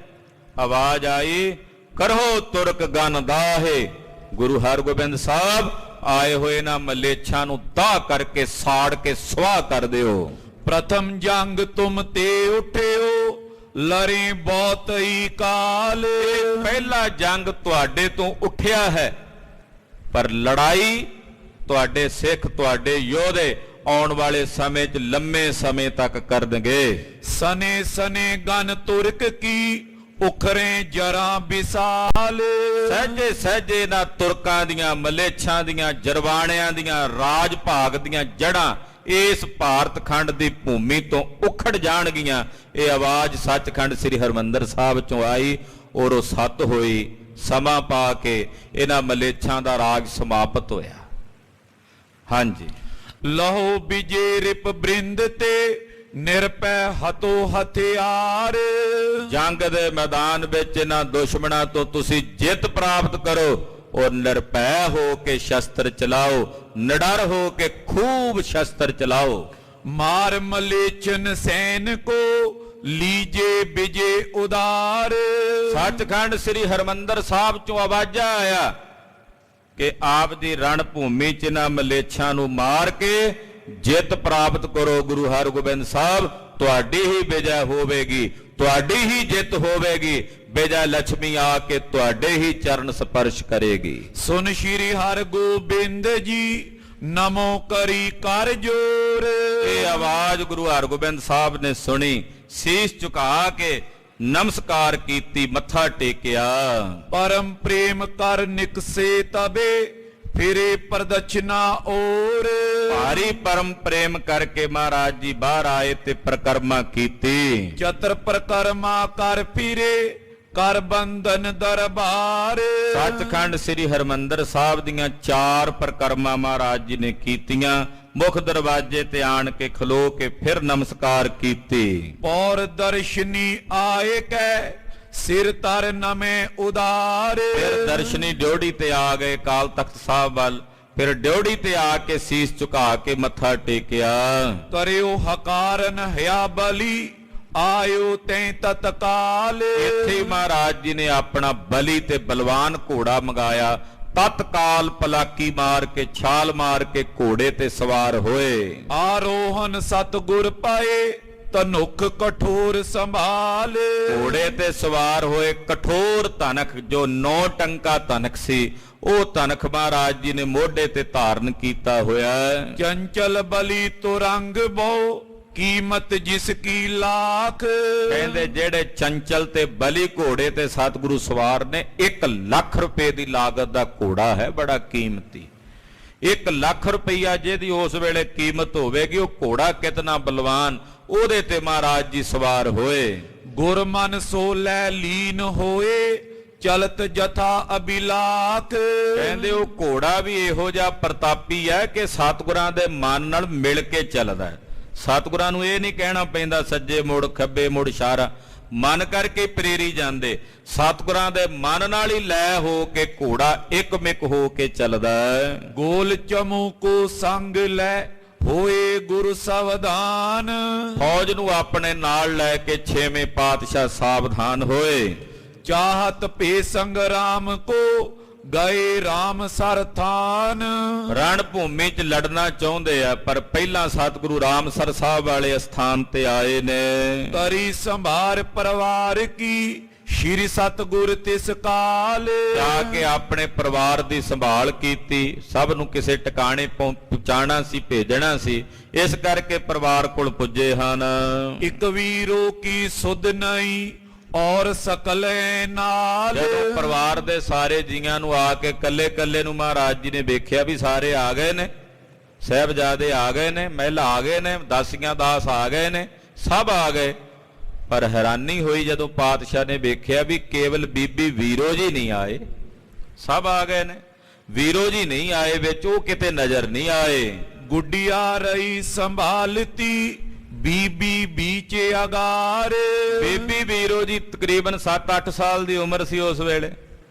ਆਵਾਜ਼ ਆਈ, ਕਰੋ ਤੁਰਕ ਗਨ ਦਾਹੇ। ਗੁਰੂ ਹਰਗੋਬਿੰਦ ਸਾਹਿਬ ਆਏ ਹੋਏ ਨਾ ਮਲੇਛਾਂ ਨੂੰ ਦਾਹ ਕਰਕੇ ਸਾੜ ਕੇ ਸੁਆਹ ਕਰ ਦਿਓ। ਪ੍ਰਥਮ ਜੰਗ ਤੁਮ ਤੇ ਉਠਿਓ ਲੜੇ ਬਹੁਤ ਹੀ ਕਾਲ। ਪਹਿਲਾ ਜੰਗ ਤੁਹਾਡੇ ਤੋਂ ਉੱਠਿਆ ਹੈ, ਪਰ ਲੜਾਈ ਤੁਹਾਡੇ ਸਿੱਖ, ਤੁਹਾਡੇ ਯੋਧੇ ਆਉਣ ਵਾਲੇ ਸਮੇਂ 'ਚ ਲੰਮੇ ਸਮੇਂ ਤੱਕ ਕਰਨਗੇ। ਸਨੇ ਸਨੇ ਗਨ ਤੁਰਕ ਕੀ ਉਖਰੇ ਜਰਾ ਵਿਸਾਲ। ਸਹਜੇ ਸਹਜੇ ਨਾ ਤੁਰਕਾਂ ਦੀਆਂ, ਮਲੇਛਾਂ ਦੀਆਂ, ਜਰਵਾਣਿਆਂ ਦੀਆਂ, ਰਾਜ ਭਾਗ ਦੀਆਂ ਜੜਾਂ ਇਸ ਭਾਰਤ ਖੰਡ ਦੀ ਭੂਮੀ ਤੋਂ ਉਖੜ ਜਾਣਗੀਆਂ। ਇਹ ਆਵਾਜ਼ ਸੱਚਖੰਡ ਸ੍ਰੀ ਹਰਿਮੰਦਰ ਸਾਹਿਬ ਚੋਂ ਆਈ ਔਰ ਉਹ ਸੱਤ ਹੋਈ। ਸਮਾਂ ਪਾ ਕੇ ਇਹਨਾਂ ਮਲੇਛਾਂ ਦਾ ਰਾਜ ਸਮਾਪਤ ਹੋਇਆ। ਹਾਂਜੀ, ਲਹੋ ਵਿਜੇ ਰਿਪ ਬ੍ਰਿੰਦ ਤੇ ਨਿਰਪੈ ਹਤੋ ਹਥਿਆਰ। ਜੰਗ ਦੇ ਮੈਦਾਨ ਵਿੱਚ ਇਹਨਾਂ ਦੁਸ਼ਮਣਾਂ ਤੋਂ ਤੁਸੀਂ ਜਿੱਤ ਪ੍ਰਾਪਤ ਕਰੋ ਔਰ ਨਿਰਭੈ ਹੋ ਕੇ ਸ਼ਸਤਰ ਚਲਾਓ, ਨਿਡਰ ਹੋ ਕੇ ਖੂਬ ਸ਼ਸਤਰ ਚਲਾਓ। ਮਾਰ ਮਲੇਚਨ ਸੈਨ ਕੋ ਲੀਜੇ ਵਿਜੇ ਉਦਾਰ। ਸੱਚਖੰਡ ਸ੍ਰੀ ਹਰਿਮੰਦਰ ਸਾਹਿਬ ਚੋਂ ਆਵਾਜ਼ਾਂ ਆਇਆ ਕਿ ਆਪ ਦੀ ਰਣ ਭੂਮੀ ਚ ਨਾ ਮਲੇਛਾਂ ਨੂੰ ਮਾਰ ਕੇ ਜਿੱਤ ਪ੍ਰਾਪਤ ਕਰੋ। ਗੁਰੂ ਹਰਗੋਬਿੰਦ ਸਾਹਿਬ, ਤੁਹਾਡੀ ਹੀ ਵਿਜੈ ਹੋਵੇਗੀ, ਤੁਹਾਡੀ ਹੀ ਜਿੱਤ ਹੋਵੇਗੀ। ਵਿਜੈ ਲక్ష్ਮੀ ਆ ਕੇ ਤੁਹਾਡੇ ਹੀ ਚਰਨ ਸਪਰਸ਼ ਕਰੇਗੀ। ਸੁਨ ਸ਼੍ਰੀ ਹਰਗੋਬਿੰਦ ਜੀ ਨਮੋ ਕਰੀ ਕਰ ਜੋਰ। ਇਹ ਆਵਾਜ਼ ਗੁਰੂ ਹਰਗੋਬਿੰਦ ਸਾਹਿਬ ਨੇ ਸੁਣੀ, ਸੀਸ ਝੁਕਾ ਕੇ ਨਮਸਕਾਰ ਕੀਤੀ, ਮੱਥਾ ਟੇਕਿਆ। ਪਰਮ ਪ੍ਰੇਮ ਕਰ ਨਿਕਸੇ ਤਬੇ ਫਿਰੇ ਪ੍ਰਦਛਿਨਾ ਔਰ ਭਾਰੀ ਪਰਮ ਪ੍ਰੇਮ ਕਰਕੇ ਮਹਾਰਾਜ ਜੀ ਬਾਹਰ ਆਏ ਤੇ ਪ੍ਰਕਰਮਾ ਕੀਤੀ। ਚਤਰ ਪ੍ਰਕਰਮਾ ਕਰ ਫਿਰੇ ਕਰ ਬੰਧਨ ਦਰਬਾਰ। ਸੱਚਖੰਡ ਸ੍ਰੀ ਹਰਮੰਦਰ ਸਾਹਿਬ ਦੀਆਂ 4 ਪ੍ਰਕਰਮਾਂ ਮਹਾਰਾਜ ਜੀ ਨੇ ਕੀਤੀਆਂ। ਮੁੱਖ ਦਰਵਾਜ਼ੇ ਤੇ ਆਣ ਕੇ ਖਲੋ ਕੇ ਫਿਰ ਨਮਸਕਾਰ ਕੀਤੀ। ਪੌਰ ਦਰਸ਼ਨੀ ਆਏ ਕੈ ਸਿਰ ਤਰ ਨਵੇਂ ਉਦਾਰ। ਫਿਰ ਦਰਸ਼ਨੀ ਡਿਉੜੀ ਤੇ ਆ ਗਏ ਅਕਾਲ ਤਖਤ ਸਾਹਿਬ ਵੱਲ। ਫਿਰ ਡਿਉੜੀ ਤੇ ਆ ਕੇ ਸੀਸ ਝੁਕਾ ਕੇ ਮੱਥਾ ਟੇਕਿਆ। ਕਰਿਓ ਹਕਾਰਨ ਹਿਆ ਬਲੀ ਆਇਓ ਤੈਂ ਤਤਕਾਲ। ਇੱਥੇ ਮਹਾਰਾਜ ਜੀ ਨੇ ਆਪਣਾ ਬਲੀ ਤੇ ਬਲਵਾਨ ਘੋੜਾ ਮੰਗਾਇਆ। ਤਤਕਾਲ ਪਲਾਕੀ ਮਾਰ ਕੇ ਛਾਲ ਮਾਰ ਕੇ ਘੋੜੇ ਤੇ ਸਵਾਰ ਹੋਏ। ਆਰੋਹਨ ਸਤਿਗੁਰ ਪਾਏ ਤਨੁਖ ਕਠੋਰ ਸੰਭਾਲ। ਘੋੜੇ ਤੇ ਸਵਾਰ ਹੋਏ। ਕਠੋਰ ਧਨਖ ਜੋ 9 ਟੰਕਾ ਧਨਖ ਸੀ ਉਹ ਧਨਖ ਮਹਾਰਾਜ ਜੀ ਨੇ ਮੋਢੇ ਤੇ ਧਾਰਨ ਕੀਤਾ ਹੋਇਆ। ਚੰਚਲ ਬਲੀ ਤੁਰੰਗ ਬਹੁ ਕੀਮਤ ਜਿਸ ਕੀ ਲੱਖ। ਕਹਿੰਦੇ ਜਿਹੜੇ ਚੰਚਲ ਤੇ ਬਲੀ ਘੋੜੇ ਤੇ ਸਤਿਗੁਰੂ ਸਵਾਰ ਨੇ 1 ਲੱਖ ਰੁਪਏ ਦੀ ਲਾਗਤ ਦਾ ਘੋੜਾ ਹੈ, ਬੜਾ ਕੀਮਤੀ। 1 ਲੱਖ ਰੁਪਈਆ ਜਿਹਦੀ ਉਸ ਵੇਲੇ ਕੀਮਤ ਹੋਵੇਗੀ, ਉਹ ਘੋੜਾ ਕਿਤਨਾ ਬਲਵਾਨ। ਉਹਦੇ ਤੇ ਮਹਾਰਾਜ ਜੀ ਸਵਾਰ ਹੋਏ। ਗੁਰਮਨ ਸੋ ਲੈ ਲੀਨ ਹੋਏ ਚਲਤ ਜਥਾ ਅਬਿਲਾਕ। ਕਹਿੰਦੇ ਉਹ ਘੋੜਾ ਵੀ ਇਹੋ ਜਿਹਾ ਪ੍ਰਤਾਪੀ ਹੈ ਕਿ ਸਤਿਗੁਰਾਂ ਦੇ ਮਨ ਨਾਲ ਮਿਲ ਕੇ ਚੱਲਦਾ ਹੈ। ਸਤਿਗੁਰਾਂ ਨੂੰ ਇਹ ਨਹੀਂ ਕਹਿਣਾ ਪੈਂਦਾ ਸੱਜੇ ਮੁੜ ਖੱਬੇ ਮੁੜ ਇਸ਼ਾਰਾ, ਮਨ ਕਰਕੇ ਪ੍ਰੇਰੀ ਜਾਂਦੇ। ਸਤਿਗੁਰਾਂ ਦੇ ਮਨ ਨਾਲ ਹੀ ਲੈ ਹੋ ਕੇ ਘੋੜਾ ਇੱਕਮਿਕ ਹੋ ਕੇ ਚੱਲਦਾ ਹੈ। ਗੋਲ ਚਮੂ ਕੋ ਸੰਗ ਲੈ ਹੋਏ ਗੁਰੂ ਸਾਵਧਾਨ। ਫੌਜ ਨੂੰ ਆਪਣੇ ਨਾਲ ਲੈ ਕੇ 6ਵੇਂ ਪਾਤਸ਼ਾਹ ਸਾਵਧਾਨ ਹੋਏ। ਚਾਹਤ ਭੇ ਸੰਗਰਾਮ ਕੋ ਗਏ ਰਾਮ ਸਰਥਾਨ। ਰਣ ਭੂਮੀ 'ਚ ਲੜਨਾ ਚਾਹੁੰਦੇ ਆ, ਪਰ ਪਹਿਲਾਂ ਸਤਿਗੁਰੂ ਰਾਮਸਰ ਸਾਹਿਬ ਵਾਲੇ ਸਥਾਨ ਤੇ ਆਏ ਨੇ। ਕਰੀ ਸੰਭਾਰ ਪਰਿਵਾਰ ਕੀ ਸ਼੍ਰੀ ਸਤਿਗੁਰ ਤਿਸ ਕਾਲ। ਜਾ ਕੇ ਆਪਣੇ ਪਰਿਵਾਰ ਦੀ ਸੰਭਾਲ ਕੀਤੀ। ਸਭ ਨੂੰ ਕਿਸੇ ਟਿਕਾਣੇ ਪਹੁੰਚਾਣਾ ਸੀ, ਭੇਜਣਾ ਸੀ, ਇਸ ਕਰਕੇ ਪਰਿਵਾਰ ਕੋਲ ਪੁੱਜੇ ਹਨ। ਇੱਕ ਵੀਰੋ ਕੀ ਸੁਧ ਨਹੀਂ ਔਰ ਸਕਲੇ ਨਾਲ। ਜਦੋਂ ਪਰਿਵਾਰ ਦੇ ਸਾਰੇ ਜੀਆਂ ਨੂੰ ਆ ਕੇ ਕੱਲੇ ਕੱਲੇ ਨੂੰ ਮਹਾਰਾਜ ਜੀ ਨੇ ਵੇਖਿਆ ਵੀ ਸਾਰੇ ਆ ਗਏ ਨੇ, ਸਾਹਿਬਜ਼ਾਦੇ ਆ ਗਏ ਨੇ, ਮਹਿਲਾ ਆ ਗਏ ਨੇ, ਦਾਸੀਆਂ ਦਾਸ ਆ ਗਏ ਨੇ, ਸਭ ਆ ਗਏ। ਪਰ ਹੈਰਾਨੀ ਹੋਈ ਜਦੋਂ ਪਾਤਸ਼ਾਹ ਨੇ ਵੇਖਿਆ ਵੀ ਕੇਵਲ ਬੀਬੀ ਵੀਰੋ ਜੀ ਨਹੀਂ ਆਏ, ਸਭ ਆ ਗਏ ਨੇ, ਵੀਰੋ ਜੀ ਨਹੀਂ ਆਏ ਵਿੱਚ, ਉਹ ਕਿਤੇ ਨਜ਼ਰ ਨਹੀਂ ਆਏ। ਗੁੱਡੀਆ ਰਹੀ ਸੰਭਾਲਤੀ ਬੀਬੀ ਬੀਚ ਅਗਾਰ। ਬੀਬੀ ਵੀਰੋ ਜੀ ਤਕਰੀਬਨ 7-8 ਸਾਲ ਦੀ ਉਮਰ ਸੀ ਉਸ ਵੇਲੇ,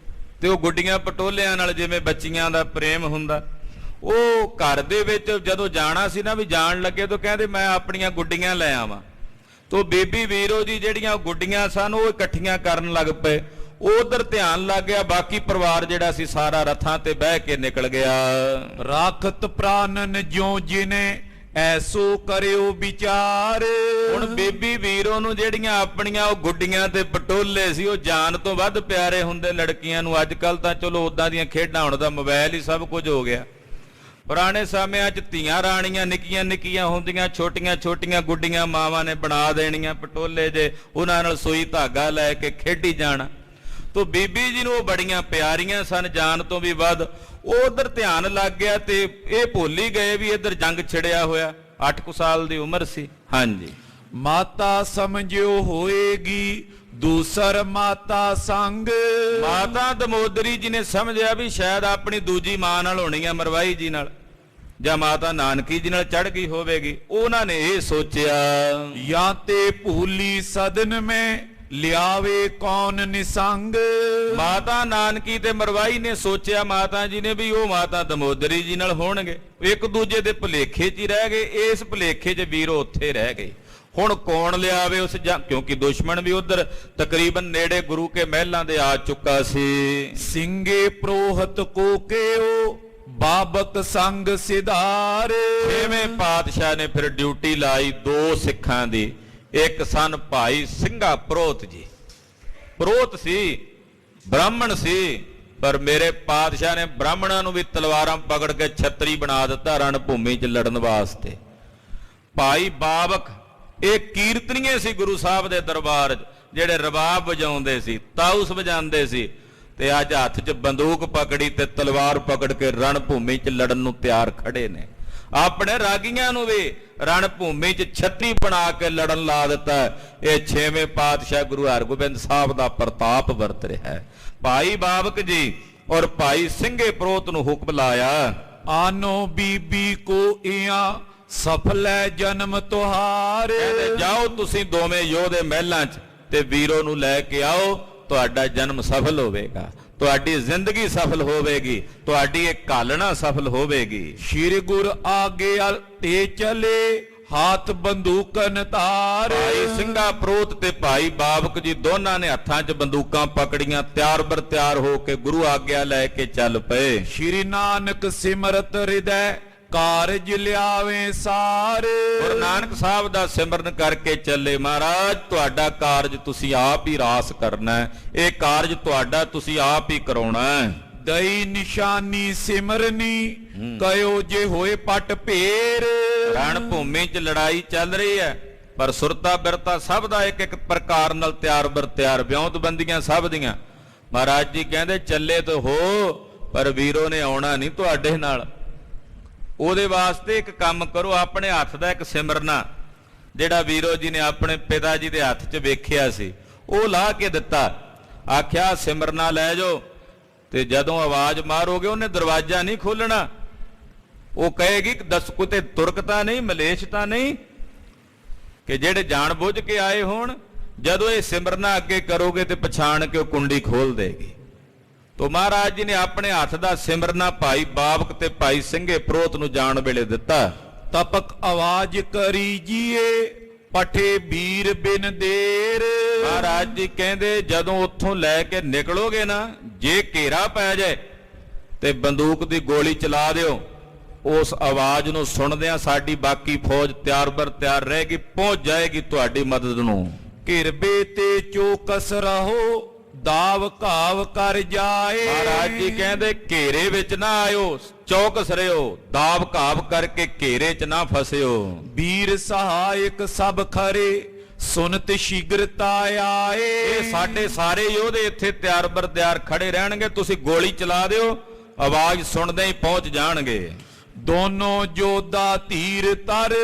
ਤੇ ਉਹ ਗੁੱਡੀਆਂ ਪਟੋਲਿਆਂ ਨਾਲ ਜਿਵੇਂ ਬੱਚੀਆਂ ਦਾ ਪ੍ਰੇਮ ਹੁੰਦਾ, ਉਹ ਘਰ ਦੇ ਵਿੱਚ ਜਦੋਂ ਜਾਣਾ ਸੀ ਨਾ, ਵੀ ਜਾਣ ਲੱਗੇ ਤਾਂ ਕਹਿੰਦੇ ਮੈਂ ਆਪਣੀਆਂ ਗੁੱਡੀਆਂ ਲੈ ਆਵਾਂ। ਤੋ ਬੀਬੀ ਵੀਰੋ ਜੀ ਜਿਹੜੀਆਂ ਗੁੱਡੀਆਂ ਸਨ ਉਹ ਇਕੱਠੀਆਂ ਕਰਨ ਲੱਗ ਪਏ। ਉਧਰ ਧਿਆਨ ਲੱਗ ਗਿਆ, ਬਾਕੀ ਪਰਿਵਾਰ ਜਿਹੜਾ ਸੀ ਸਾਰਾ ਰਥਾਂ ਤੇ ਬਹਿ ਕੇ ਨਿਕਲ ਗਿਆ। ਰਾਖਤ ਪ੍ਰਾਨਨ ਜਿਉ ਜਿਨੇ ਐਸੋ ਕਰਿਓ ਵਿਚਾਰ। ਹੁਣ ਬੀਬੀ ਵੀਰੋ ਨੂੰ ਜਿਹੜੀਆਂ ਆਪਣੀਆਂ ਉਹ ਗੁੱਡੀਆਂ ਤੇ ਪਟੋਲੇ ਸੀ ਉਹ ਜਾਨ ਤੋਂ ਵੱਧ ਪਿਆਰੇ ਹੁੰਦੇ ਲੜਕੀਆਂ ਨੂੰ। ਅੱਜ ਕੱਲ ਤਾਂ ਚਲੋ ਉਦਾਂ ਦੀਆਂ ਖੇਡਾਂ, ਹੁਣ ਤਾਂ ਮੋਬਾਈਲ ਹੀ ਸਭ ਕੁਝ ਹੋ ਗਿਆ। ਪੁਰਾਣੇ ਸਮਿਆਂ 'ਚ ਧੀਆਂ ਰਾਣੀਆਂ ਨਿੱਕੀਆਂ ਨਿੱਕੀਆਂ ਹੁੰਦੀਆਂ, ਛੋਟੀਆਂ ਛੋਟੀਆਂ ਗੁੱਡੀਆਂ ਮਾਵਾਂ ਨੇ ਬਣਾ ਦੇਣੀਆਂ, ਪਟੋਲੇ ਜੇ ਉਹਨਾਂ ਨਾਲ ਸੂਈ ਧਾਗਾ ਲੈ ਕੇ ਖੇਡੀ ਜਾਣਾ। ਤੋ ਬੀਬੀ ਜੀ ਨੂੰ ਉਹ ਬੜੀਆਂ ਪਿਆਰੀਆਂ ਸਨ ਜਾਨ ਤੋਂ ਵੀ ਵੱਧ। ਉਹ ਉਧਰ ਧਿਆਨ ਲੱਗ ਗਿਆ ਤੇ ਇਹ ਭੁੱਲ ਹੀ ਗਏ ਵੀ ਇੱਧਰ ਜੰਗ ਛਿੜਿਆ ਹੋਇਆ। 8 ਸਾਲ ਦੀ ਉਮਰ ਸੀ। ਹਾਂਜੀ। ਮਾਤਾ ਸਮਝਿਓ ਹੋਏਗੀ ਦੂਸਰ ਮਾਤਾ ਸੰਗ। ਮਾਤਾ ਦਮੋਦਰੀ ਜੀ ਨੇ ਸਮਝਿਆ ਵੀ ਸ਼ਾਇਦ ਆਪਣੀ ਦੂਜੀ ਮਾਂ ਨਾਲ ਹੋਣੀ ਆ, ਮਰਵਾਈ ਜੀ ਨਾਲ, ਜਾਂ ਮਾਤਾ ਨਾਨਕੀ ਜੀ ਨਾਲ ਚੜ ਗਈ ਹੋਵੇਗੀ। ਉਹਨਾਂ ਨੇ ਇਹ ਸੋਚਿਆ ਜਾਂ ਤੇ ਭੂਲੀ ਸਦਨ ਮੈਂ ਲਿਆਵੇ ਕੌਣ ਨਿਸੰਗ। ਮਾਤਾ ਨਾਨਕੀ ਤੇ ਮਰਵਾਈ ਨੇ ਸੋਚਿਆ ਮਾਤਾ ਜੀ ਨੇ ਵੀ ਉਹ ਮਾਤਾ ਦਮੋਦਰੀ ਜੀ ਨਾਲ ਹੋਣਗੇ। ਇੱਕ ਦੂਜੇ ਦੇ ਭੁਲੇਖੇ 'ਚ ਹੀ ਰਹਿ ਗਏ। ਇਸ ਭੁਲੇਖੇ 'ਚ ਵੀਰੋ ਉੱਥੇ ਰਹਿ ਗਏ। ਹੁਣ ਕੌਣ ਲਿਆਵੇ ਉਸ ਕਿਉਂਕਿ ਦੁਸ਼ਮਣ ਵੀ ਉਧਰ ਤਕਰੀਬਨ ਨੇੜੇ ਗੁਰੂ ਕੇ ਮਹਿਲਾਂ ਦੇ ਆ ਚੁੱਕਾ ਸੀ। ਸਿੰਘੇ ਪ੍ਰੋਹਤ ਕੋ ਕਿਓ ਬਾਬਕ ਸੰਗ ਸਿਧਾਰ। 6ਵੇਂ ਪਾਤਸ਼ਾਹ ਨੇ ਫਿਰ ਡਿਊਟੀ ਲਾਈ 2 ਸਿੱਖਾਂ ਦੀ। ਇੱਕ ਸਨ ਭਾਈ ਸਿੰਘਾ ਪ੍ਰੋਹਤ ਜੀ। ਪ੍ਰੋਹਤ ਸੀ, ਬ੍ਰਾਹਮਣ ਸੀ, ਪਰ ਮੇਰੇ ਪਾਤਸ਼ਾਹ ਨੇ ਬ੍ਰਾਹਮਣਾਂ ਨੂੰ ਵੀ ਤਲਵਾਰਾਂ ਪਕੜ ਕੇ ਛਤਰੀ ਬਣਾ ਦਿੱਤਾ ਰਣ ਭੂਮੀ 'ਚ ਲੜਨ ਵਾਸਤੇ। ਭਾਈ ਬਾਬਕ ਇਹ ਕੀਰਤਨੀਏ ਸੀ ਗੁਰੂ ਸਾਹਿਬ ਦੇ ਦਰਬਾਰ 'ਚ, ਜਿਹੜੇ ਰਬਾਬ ਵਜਾਉਂਦੇ ਸੀ, ਤਾਊਸ ਵਜਾਉਂਦੇ ਸੀ। ਤੇ ਅੱਜ ਹੱਥ 'ਚ ਬੰਦੂਕ ਪਕੜੀ ਤੇ ਤਲਵਾਰ ਪਕੜ ਕੇ ਰਣ ਭੂਮੀ 'ਚ ਲੜਨ ਨੂੰ ਤਿਆਰ ਖੜੇ ਨੇ। ਆਪਣੇ ਰਾਗੀਆਂ ਨੂੰ ਵੀ ਰਣ ਭੂਮੀ 'ਚ ਛੱਤੀ ਬਣਾ ਕੇ ਲੜਨ ਲਾ ਦਿੱਤਾ। ਇਹ 6ਵੇਂ ਪਾਤਸ਼ਾਹ ਗੁਰੂ ਹਰਗੋਬਿੰਦ ਸਾਹਿਬ ਦਾ ਪ੍ਰਤਾਪ ਵਰਤ ਰਿਹਾ ਹੈ। ਭਾਈ ਬਾਬਕ ਜੀ ਔਰ ਭਾਈ ਸਿੰਘੇ ਪ੍ਰੋਤ ਨੂੰ ਹੁਕਮ ਲਾਇਆ, ਆਨੋ ਬੀਬੀ ਕੋ ਇਆਂ ਸਫਲ ਹੈ ਜਨਮ ਤੁਹਾਰੇ। ਕਹਿੰਦੇ ਜਾਓ ਤੁਸੀਂ ਦੋਵੇਂ ਯੋਧੇ ਮਹਿਲਾਂ 'ਚ ਤੇ ਵੀਰੋ ਨੂੰ ਲੈ ਕੇ ਆਓ, ਤੁਹਾਡਾ ਜਨਮ ਸਫਲ ਹੋਵੇਗਾ, ਤੁਹਾਡੀ ਜ਼ਿੰਦਗੀ ਸਫਲ ਹੋਵੇਗੀ, ਤੁਹਾਡੀ ਇਹ ਘਾਲਣਾ ਸਫਲ ਹੋਵੇਗੀ। ਸ਼੍ਰੀ ਗੁਰ ਆਗੇ ਤੇ ਚਲੇ ਹੱਥ ਬੰਦੂਕਨ ਧਾਰ। ਭਾਈ ਸਿੰਘਾ ਪ੍ਰੋਤ ਤੇ ਭਾਈ ਬਾਬਕ ਜੀ ਦੋਨਾਂ ਨੇ ਹੱਥਾਂ 'ਚ ਬੰਦੂਕਾਂ ਪਕੜੀਆਂ, ਤਿਆਰ ਬਰ ਤਿਆਰ ਹੋ ਕੇ ਗੁਰੂ ਆਗਿਆ ਲੈ ਕੇ ਚੱਲ ਪਏ। ਸ਼੍ਰੀ ਨਾਨਕ ਸਿਮਰਤ ਹਿਰਦੈ ਕਾਰਜ ਲਿਆਵੇ ਸਾਰ। ਗੁਰੂ ਨਾਨਕ ਸਾਹਿਬ ਦਾ ਸਿਮਰਨ ਕਰਕੇ ਚੱਲੇ। ਮਹਾਰਾਜ ਤੁਹਾਡਾ ਕਾਰਜ ਤੁਸੀਂ ਆਪ ਹੀ ਰਾਸ ਕਰਨਾ ਹੈ, ਇਹ ਕਾਰਜ ਤੁਹਾਡਾ ਤੁਸੀਂ ਆਪ ਹੀ ਕਰਾਉਣਾ ਹੈ। ਦਈ ਨਿਸ਼ਾਨੀ ਸਿਮਰਨੀ ਕਯੋ ਜੇ ਹੋਏ ਪਟ ਭੇਰ। ਰਣ ਭੂਮੀ 'ਚ ਲੜਾਈ ਚੱਲ ਰਹੀ ਹੈ, ਪਰ ਸੁਰਤਾ ਬਿਰਤਾ ਸਭ ਦਾ ਇੱਕ ਇੱਕ ਪ੍ਰਕਾਰ ਨਾਲ ਤਿਆਰ ਬਰ ਤਿਆਰ, ਵਿਉਂਤਬੰਦੀਆਂ ਸਭ ਦੀਆਂ। ਮਹਾਰਾਜ ਜੀ ਕਹਿੰਦੇ ਚੱਲੇ ਤਾਂ ਹੋ, ਪਰ ਵੀਰੋ ਨੇ ਆਉਣਾ ਨਹੀਂ ਤੁਹਾਡੇ ਨਾਲ। ਉਹਦੇ ਵਾਸਤੇ ਇੱਕ ਕੰਮ ਕਰੋ, ਆਪਣੇ ਹੱਥ ਦਾ ਇੱਕ ਸਿਮਰਨਾ ਜਿਹੜਾ ਵੀਰੋ ਜੀ ਨੇ ਆਪਣੇ ਪਿਤਾ ਜੀ ਦੇ ਹੱਥ 'ਚ ਵੇਖਿਆ ਸੀ ਉਹ ਲਾ ਕੇ ਦਿੱਤਾ। ਆਖਿਆ ਸਿਮਰਨਾ ਲੈ ਜਾਓ, ਤੇ ਜਦੋਂ ਆਵਾਜ਼ ਮਾਰੋਗੇ ਉਹਨੇ ਦਰਵਾਜ਼ਾ ਨਹੀਂ ਖੋਲਣਾ। ਉਹ ਕਹੇਗੀ ਕਿ ਦੱਸ ਕੁਤੇ ਤੁਰਕਤਾ ਨਹੀਂ, ਮਲੇਸ਼ਤਾ ਨਹੀਂ ਕਿ ਜਿਹੜੇ ਜਾਣ ਬੁੱਝ ਕੇ ਆਏ ਹੋਣ। ਜਦੋਂ ਇਹ ਸਿਮਰਨਾ ਅੱਗੇ ਕਰੋਗੇ ਤੇ ਪਛਾਣ ਕੇ ਉਹ ਕੁੰਡੀ ਖੋਲ ਦੇਗੀ। ਤੋ ਮਹਾਰਾਜ ਜੀ ਨੇ ਆਪਣੇ ਹੱਥ ਦਾ ਸਿਮਰਨਾ ਭਾਈ ਬਾਬਕ ਤੇ ਭਾਈ ਸਿੰਘੇ ਪ੍ਰੋਤ ਨੂੰ ਜਾਣ ਵੇਲੇ ਦਿੱਤਾ। ਤਪਕ ਆਵਾਜ਼ ਕਰੀ ਜੀਏ ਪਠੇ ਵੀਰ ਬਿਨ ਦੇਰ। ਮਹਾਰਾਜ ਜੀ ਕਹਿੰਦੇ ਜਦੋਂ ਉੱਥੋਂ ਲੈ ਕੇ ਨਿਕਲੋਗੇ ਨਾ, ਜੇ ਘੇਰਾ ਪੈ ਜਾਏ ਤੇ ਬੰਦੂਕ ਦੀ ਗੋਲੀ ਚਲਾ ਦਿਓ। ਉਸ ਆਵਾਜ਼ ਨੂੰ ਸੁਣਦਿਆਂ ਸਾਡੀ ਬਾਕੀ ਫੌਜ ਤਿਆਰ ਬਰ ਤਿਆਰ ਰਹੇਗੀ, ਪਹੁੰਚ ਜਾਏਗੀ ਤੁਹਾਡੀ ਮਦਦ ਨੂੰ। ਘਿਰਬੇ ਤੇ ਚੌਕਸ ਰਹੋ ਦਾਵ ਘਾਵ ਕਰ ਜਾਏ। ਮਹਾਰਾਜ ਜੀ ਕਹਿੰਦੇ ਘੇਰੇ ਵਿੱਚ ਨਾ ਆਇਓ, ਚੌਕਸ ਰਹੋ, ਦਾਵ ਘਾਵ ਕਰਕੇ ਘੇਰੇ 'ਚ ਨਾ ਫਸਿਓ। ਵੀਰ ਸਹਾਇਕ ਸਭ ਖਰੇ ਸੁਨਤ ਸ਼ੀਗਰਤਾ ਆਏ। ਇਹ ਸਾਡੇ ਸਾਰੇ ਯੋਧੇ ਇੱਥੇ ਤਿਆਰ ਬਰ ਤਿਆਰ ਖੜੇ ਰਹਿਣਗੇ, ਤੁਸੀਂ ਗੋਲੀ ਚਲਾ ਦਿਓ, ਆਵਾਜ਼ ਸੁਣਦੇ ਹੀ ਪਹੁੰਚ ਜਾਣਗੇ। ਦੋਨੋਂ ਜੋਧਾ ਧੀਰ ਤਰ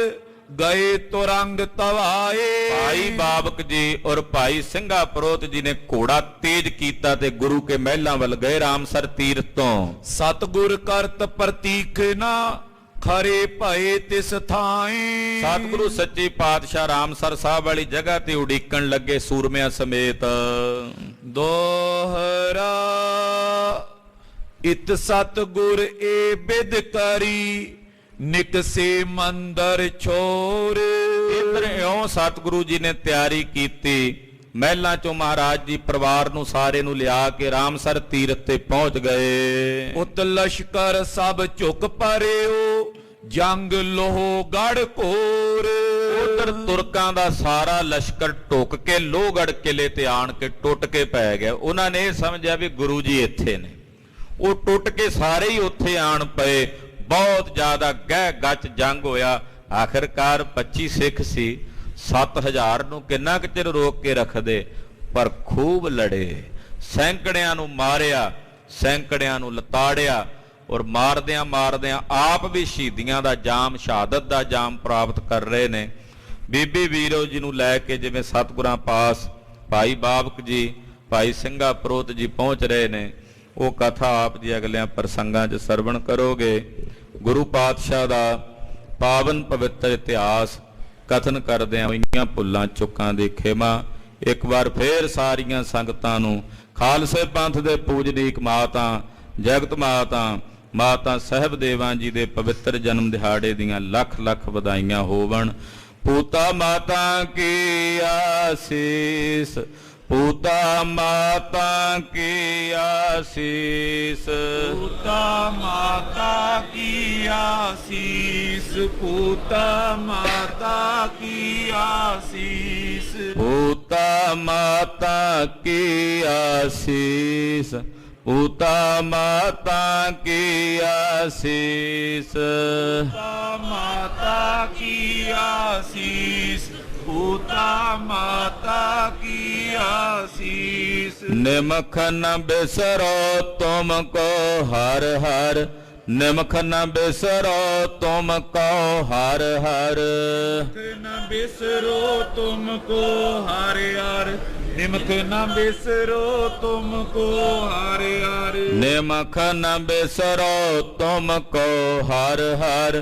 ਗਏ ਤੁਰੰਗ ਤਵਾਏ। ਭਾਈ ਬਾਬਕ ਜੀ ਔਰ ਭਾਈ ਸਿੰਘਾ ਪ੍ਰੋਤ ਜੀ ਨੇ ਘੋੜਾ ਤੇਜ਼ ਕੀਤਾ ਤੇ ਗੁਰੂ ਕੇ ਮਹਿਲਾਂ ਵੱਲ ਗਏ ਰਾਮਸਰ ਤੀਰਥ ਤੋਂ। ਸਤਿਗੁਰ ਕਰਤ ਪ੍ਰਤੀਕ ਨਾ ਖਰੇ ਭਏ ਤਿਸ ਥਾਏ। ਸਤਿਗੁਰੂ ਸੱਚੇ ਪਾਤਸ਼ਾਹ ਰਾਮਸਰ ਸਾਹਿਬ ਵਾਲੀ ਜਗ੍ਹਾ ਤੇ ਉਡੀਕਣ ਲੱਗੇ ਸੂਰਮਿਆਂ ਸਮੇਤ। ਦੋਹਰਾ ਇਤ ਸਤਿਗੁਰ ਏ ਬਿਦ ਕਰੀ ਨਿਕਸੇ ਮੰਦਰ ਛੋਰ। ਇਧਰ ਇਉਂ ਸਤਿਗੁਰੂ ਜੀ ਨੇ ਤਿਆਰੀ ਕੀਤੀ, ਮਹਿਲਾਂ ਚੋਂ ਮਹਾਰਾਜ ਜੀ ਪਰਿਵਾਰ ਨੂੰ ਸਾਰੇ ਨੂੰ ਲਿਆ ਕੇ ਰਾਮਸਰ ਤੀਰਥ ਤੇ ਪਹੁੰਚ ਗਏ। ਉਤ ਲਸ਼ਕਰ ਸਭ ਝੁਕ ਪਰਿਓ ਜੰਗ ਲੋਹ ਗੜ ਘੋਰ। ਉਧਰ ਤੁਰਕਾਂ ਦਾ ਸਾਰਾ ਲਸ਼ਕਰ ਟੁੱਕ ਕੇ ਲੋਹਗੜ ਕਿਲੇ ਤੇ ਆਣ ਕੇ ਟੁੱਟ ਕੇ ਪੈ ਗਿਆ। ਉਹਨਾਂ ਨੇ ਇਹ ਸਮਝਿਆ ਵੀ ਗੁਰੂ ਜੀ ਇੱਥੇ ਨੇ, ਉਹ ਟੁੱਟ ਕੇ ਸਾਰੇ ਹੀ ਉੱਥੇ ਆਣ ਪਏ। ਬਹੁਤ ਜ਼ਿਆਦਾ ਗਹਿ ਗੱਚ ਜੰਗ ਹੋਇਆ। ਆਖਿਰਕਾਰ 25 ਸਿੱਖ ਸੀ, 7000 ਨੂੰ ਕਿੰਨਾ ਕੁ ਚਿਰ ਰੋਕ ਕੇ ਰੱਖਦੇ, ਪਰ ਖੂਬ ਲੜੇ, ਸੈਂਕੜਿਆਂ ਨੂੰ ਮਾਰਿਆ, ਸੈਂਕੜਿਆਂ ਨੂੰ ਲਤਾੜਿਆ, ਔਰ ਮਾਰਦਿਆਂ ਮਾਰਦਿਆਂ ਆਪ ਵੀ ਸ਼ਹੀਦੀਆਂ ਦਾ ਜਾਮ, ਸ਼ਹਾਦਤ ਦਾ ਜਾਮ ਪ੍ਰਾਪਤ ਕਰ ਰਹੇ ਨੇ। ਬੀਬੀ ਵੀਰੋ ਜੀ ਨੂੰ ਲੈ ਕੇ ਜਿਵੇਂ ਸਤਿਗੁਰਾਂ ਪਾਸ ਭਾਈ ਬਾਬਕ ਜੀ, ਭਾਈ ਸਿੰਘਾ ਪ੍ਰੋਤ ਜੀ ਪਹੁੰਚ ਰਹੇ ਨੇ, ਉਹ ਕਥਾ ਆਪ ਜੀ ਅਗਲਿਆਂ ਪ੍ਰਸੰਗਾਂ 'ਚ ਸਰਵਣ ਕਰੋਗੇ। ਗੁਰੂ ਪਾਤਸ਼ਾਹ ਦਾ ਪਾਵਨ ਪਵਿੱਤਰ ਇਤਿਹਾਸ ਕਥਨ ਕਰਦਿਆਂ ਹੋਈਆਂ ਭੁੱਲਾਂ ਚੁੱਕਾਂ ਦੀ ਖਿਮਾ ਇੱਕ ਵਾਰ ਫੇਰ ਸਾਰੀਆਂ ਸੰਗਤਾਂ ਨੂੰ ਖਾਲਸੇ ਪੰਥ ਦੇ ਪੂਜਨੀਕ ਮਾਤਾ, ਜਗਤ ਮਾਤਾ, ਮਾਤਾ ਸਾਹਿਬ ਦੇਵਾਂ ਜੀ ਦੇ ਪਵਿੱਤਰ ਜਨਮ ਦਿਹਾੜੇ ਦੀਆਂ ਲੱਖ ਲੱਖ ਵਧਾਈਆਂ ਹੋਵਣ। ਪੂਤਾ ਮਾਤਾ ਕੀ ਆਸੀਸ, ਪੂਤਾ ਮਾਤਾ ਕੀ ਆਸੀਸ, ਪੂਤਾ ਮਾਤਾ ਕੀ ਆਸੀਸ, ਪੂਤਾ ਮਾਤਾ ਕੀ ਆਸੀਸ, ਪੂਤਾ ਮਾਤਾ ਕੀ ਆਸੀਸ, ਪੂਤਾ ਮਾਤਾ ਕੀ ਆਸੀਸ, ਪੂਤਾ ਮਾਤਾ ਕੀ ਆਸੀਸ, ਪੂਤਾ ਮਾਤਾ ਕੀ ਆਸੀਸ। ਸੀਸ ਨਿਮਖ ਨ ਬਿਸਰੋ ਤੁਮਕੋ ਹਰ ਹਰ ਨਿਮਖ ਨ ਬਿਸਰੋ ਤੁਮਕੋ ਹਰ ਹਰ न बिसरो तुमको हर हर निमक न बिसरो तुमको हर हर ਨਿਮਖ ਨ ਬਿਸਰੋ ਤੁਮਕੋ ਹਰ ਹਰ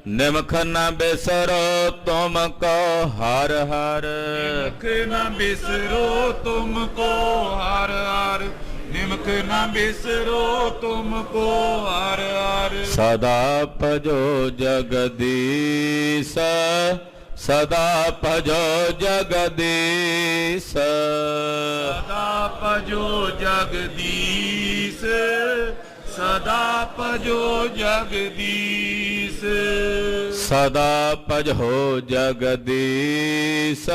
ਨਿਮਖ ਨ ਬਿਸਰੋ ਤੁਮਕੋ ਹਰ ਹਰ निमक न बिसरो तुमको हर हर निमक न बिसरो तुमको हर हर ਸਦਾ ਭਜੋ ਜਗਦੀਸ਼ ਸਦਾ ਭਜੋ ਜਗਦੀਸ਼ सदा भजो जगदीश सदा भजो जगदीश ਸਦਾ ਭਜੋ ਜਗਦੀਸ਼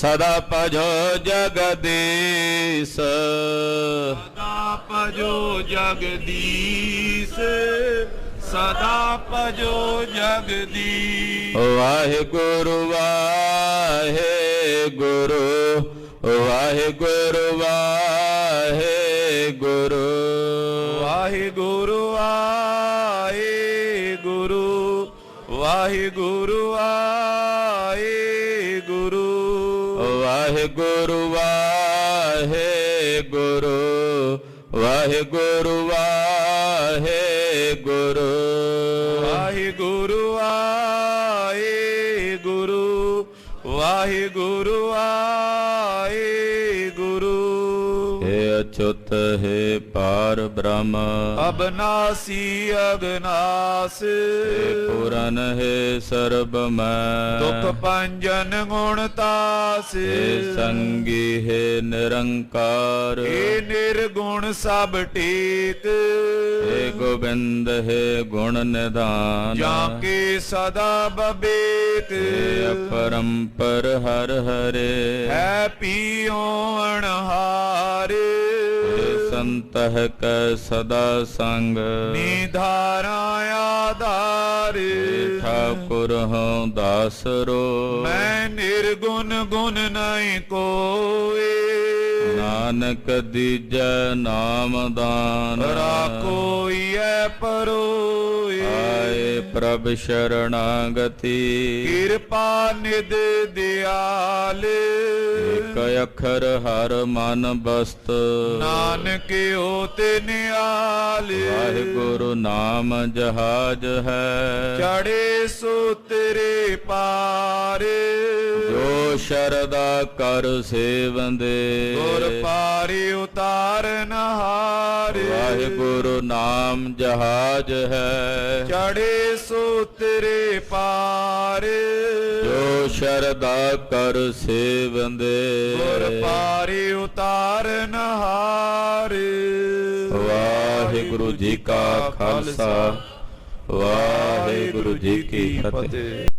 ਸਦਾ ਭਜੋ ਜਗਦੀਸ਼ सदा भजो जगदीश सदा भजो जगदीश ਵਾਹਿਗੁਰੂ ਵਾਹਿਗੁਰੂ ਵਾਹਿਗੁਰੂ ਵਾਹਿਗੁਰੂ ਵਾਹਿਗੁਰੂ ਵਾਹਿਗੁਰੂ ਵਾਹਿਗੁਰੂ ਵਾਹਿਗੁਰੂ ਵਾਹਿਗੁਰੂ ਵਾਹਿਗੁਰੂ ਵਾਹਿਗੁਰੂ ਵਾਹਿਗੁਰੂ ਵਾਹਿਗੁਰੂ ਵਾਹਿਗੁਰੂ ਵਾਹਿਗੁਰੂ ਵਾਹਿਗੁਰੂ हे अच्युत हे पार ब्रह्म ਅਬਨਾਸੀ ਅਗਨਾਸ हे पूरन हे सर्वमय ਦੁਖ ਪੰਜਨ ਗੁਣ ਤਾਸ हे संगी हे निरंकार ਏ ਨਿਰਗੁਣ ਸਭ ਟੇਕ हे गोविंद हे गुण निधान ਜਾਂ ਕੇ ਸਦਾ ਬਬੇਕ हे अपरंपर हर हरे ਹੈ ਪੀਓ ਅਣਹਾਰ हे संतह कै सदा संग ਨਿਧਾਰਾ ਆਧਾਰ हे ठाकुर हूँ दासरो ਮੈਂ ਨਿਰਗੁਣ ਗੁਣ ਨਹੀਂ ਕੋਏ नानक दीजै नाम दान ਰਾਖੋਈ ਐ ਪਰੋਏ आए प्रभ शरणागति ਕਿਰਪਾ ਨਿਧ ਦਿਆਲ एक अखर हर मन बस्त ਨਾਨਕ ਹੋਤੇ ਨਿਆਲ वाहिगुरु नाम जहाज है ਚੜੇ ਸੋ ਤੇਰੇ ਪਾਰ जो शरदा कर सेवंदे ਗੁਰ ਪਾਰੇ ਉਤਾਰਨ ਹਾਰ वाहिगुरु नाम जहाज है ਚੜੇ ਸੋ ਤੇਰੇ ਪਾਰ जो शरदा कर सेवंदे ਗੁਰ ਪਾਰੇ ਉਤਾਰਨ ਹਾਰ वाहिगुरु जी का खालसा वाहिगुरु जी की फतेह।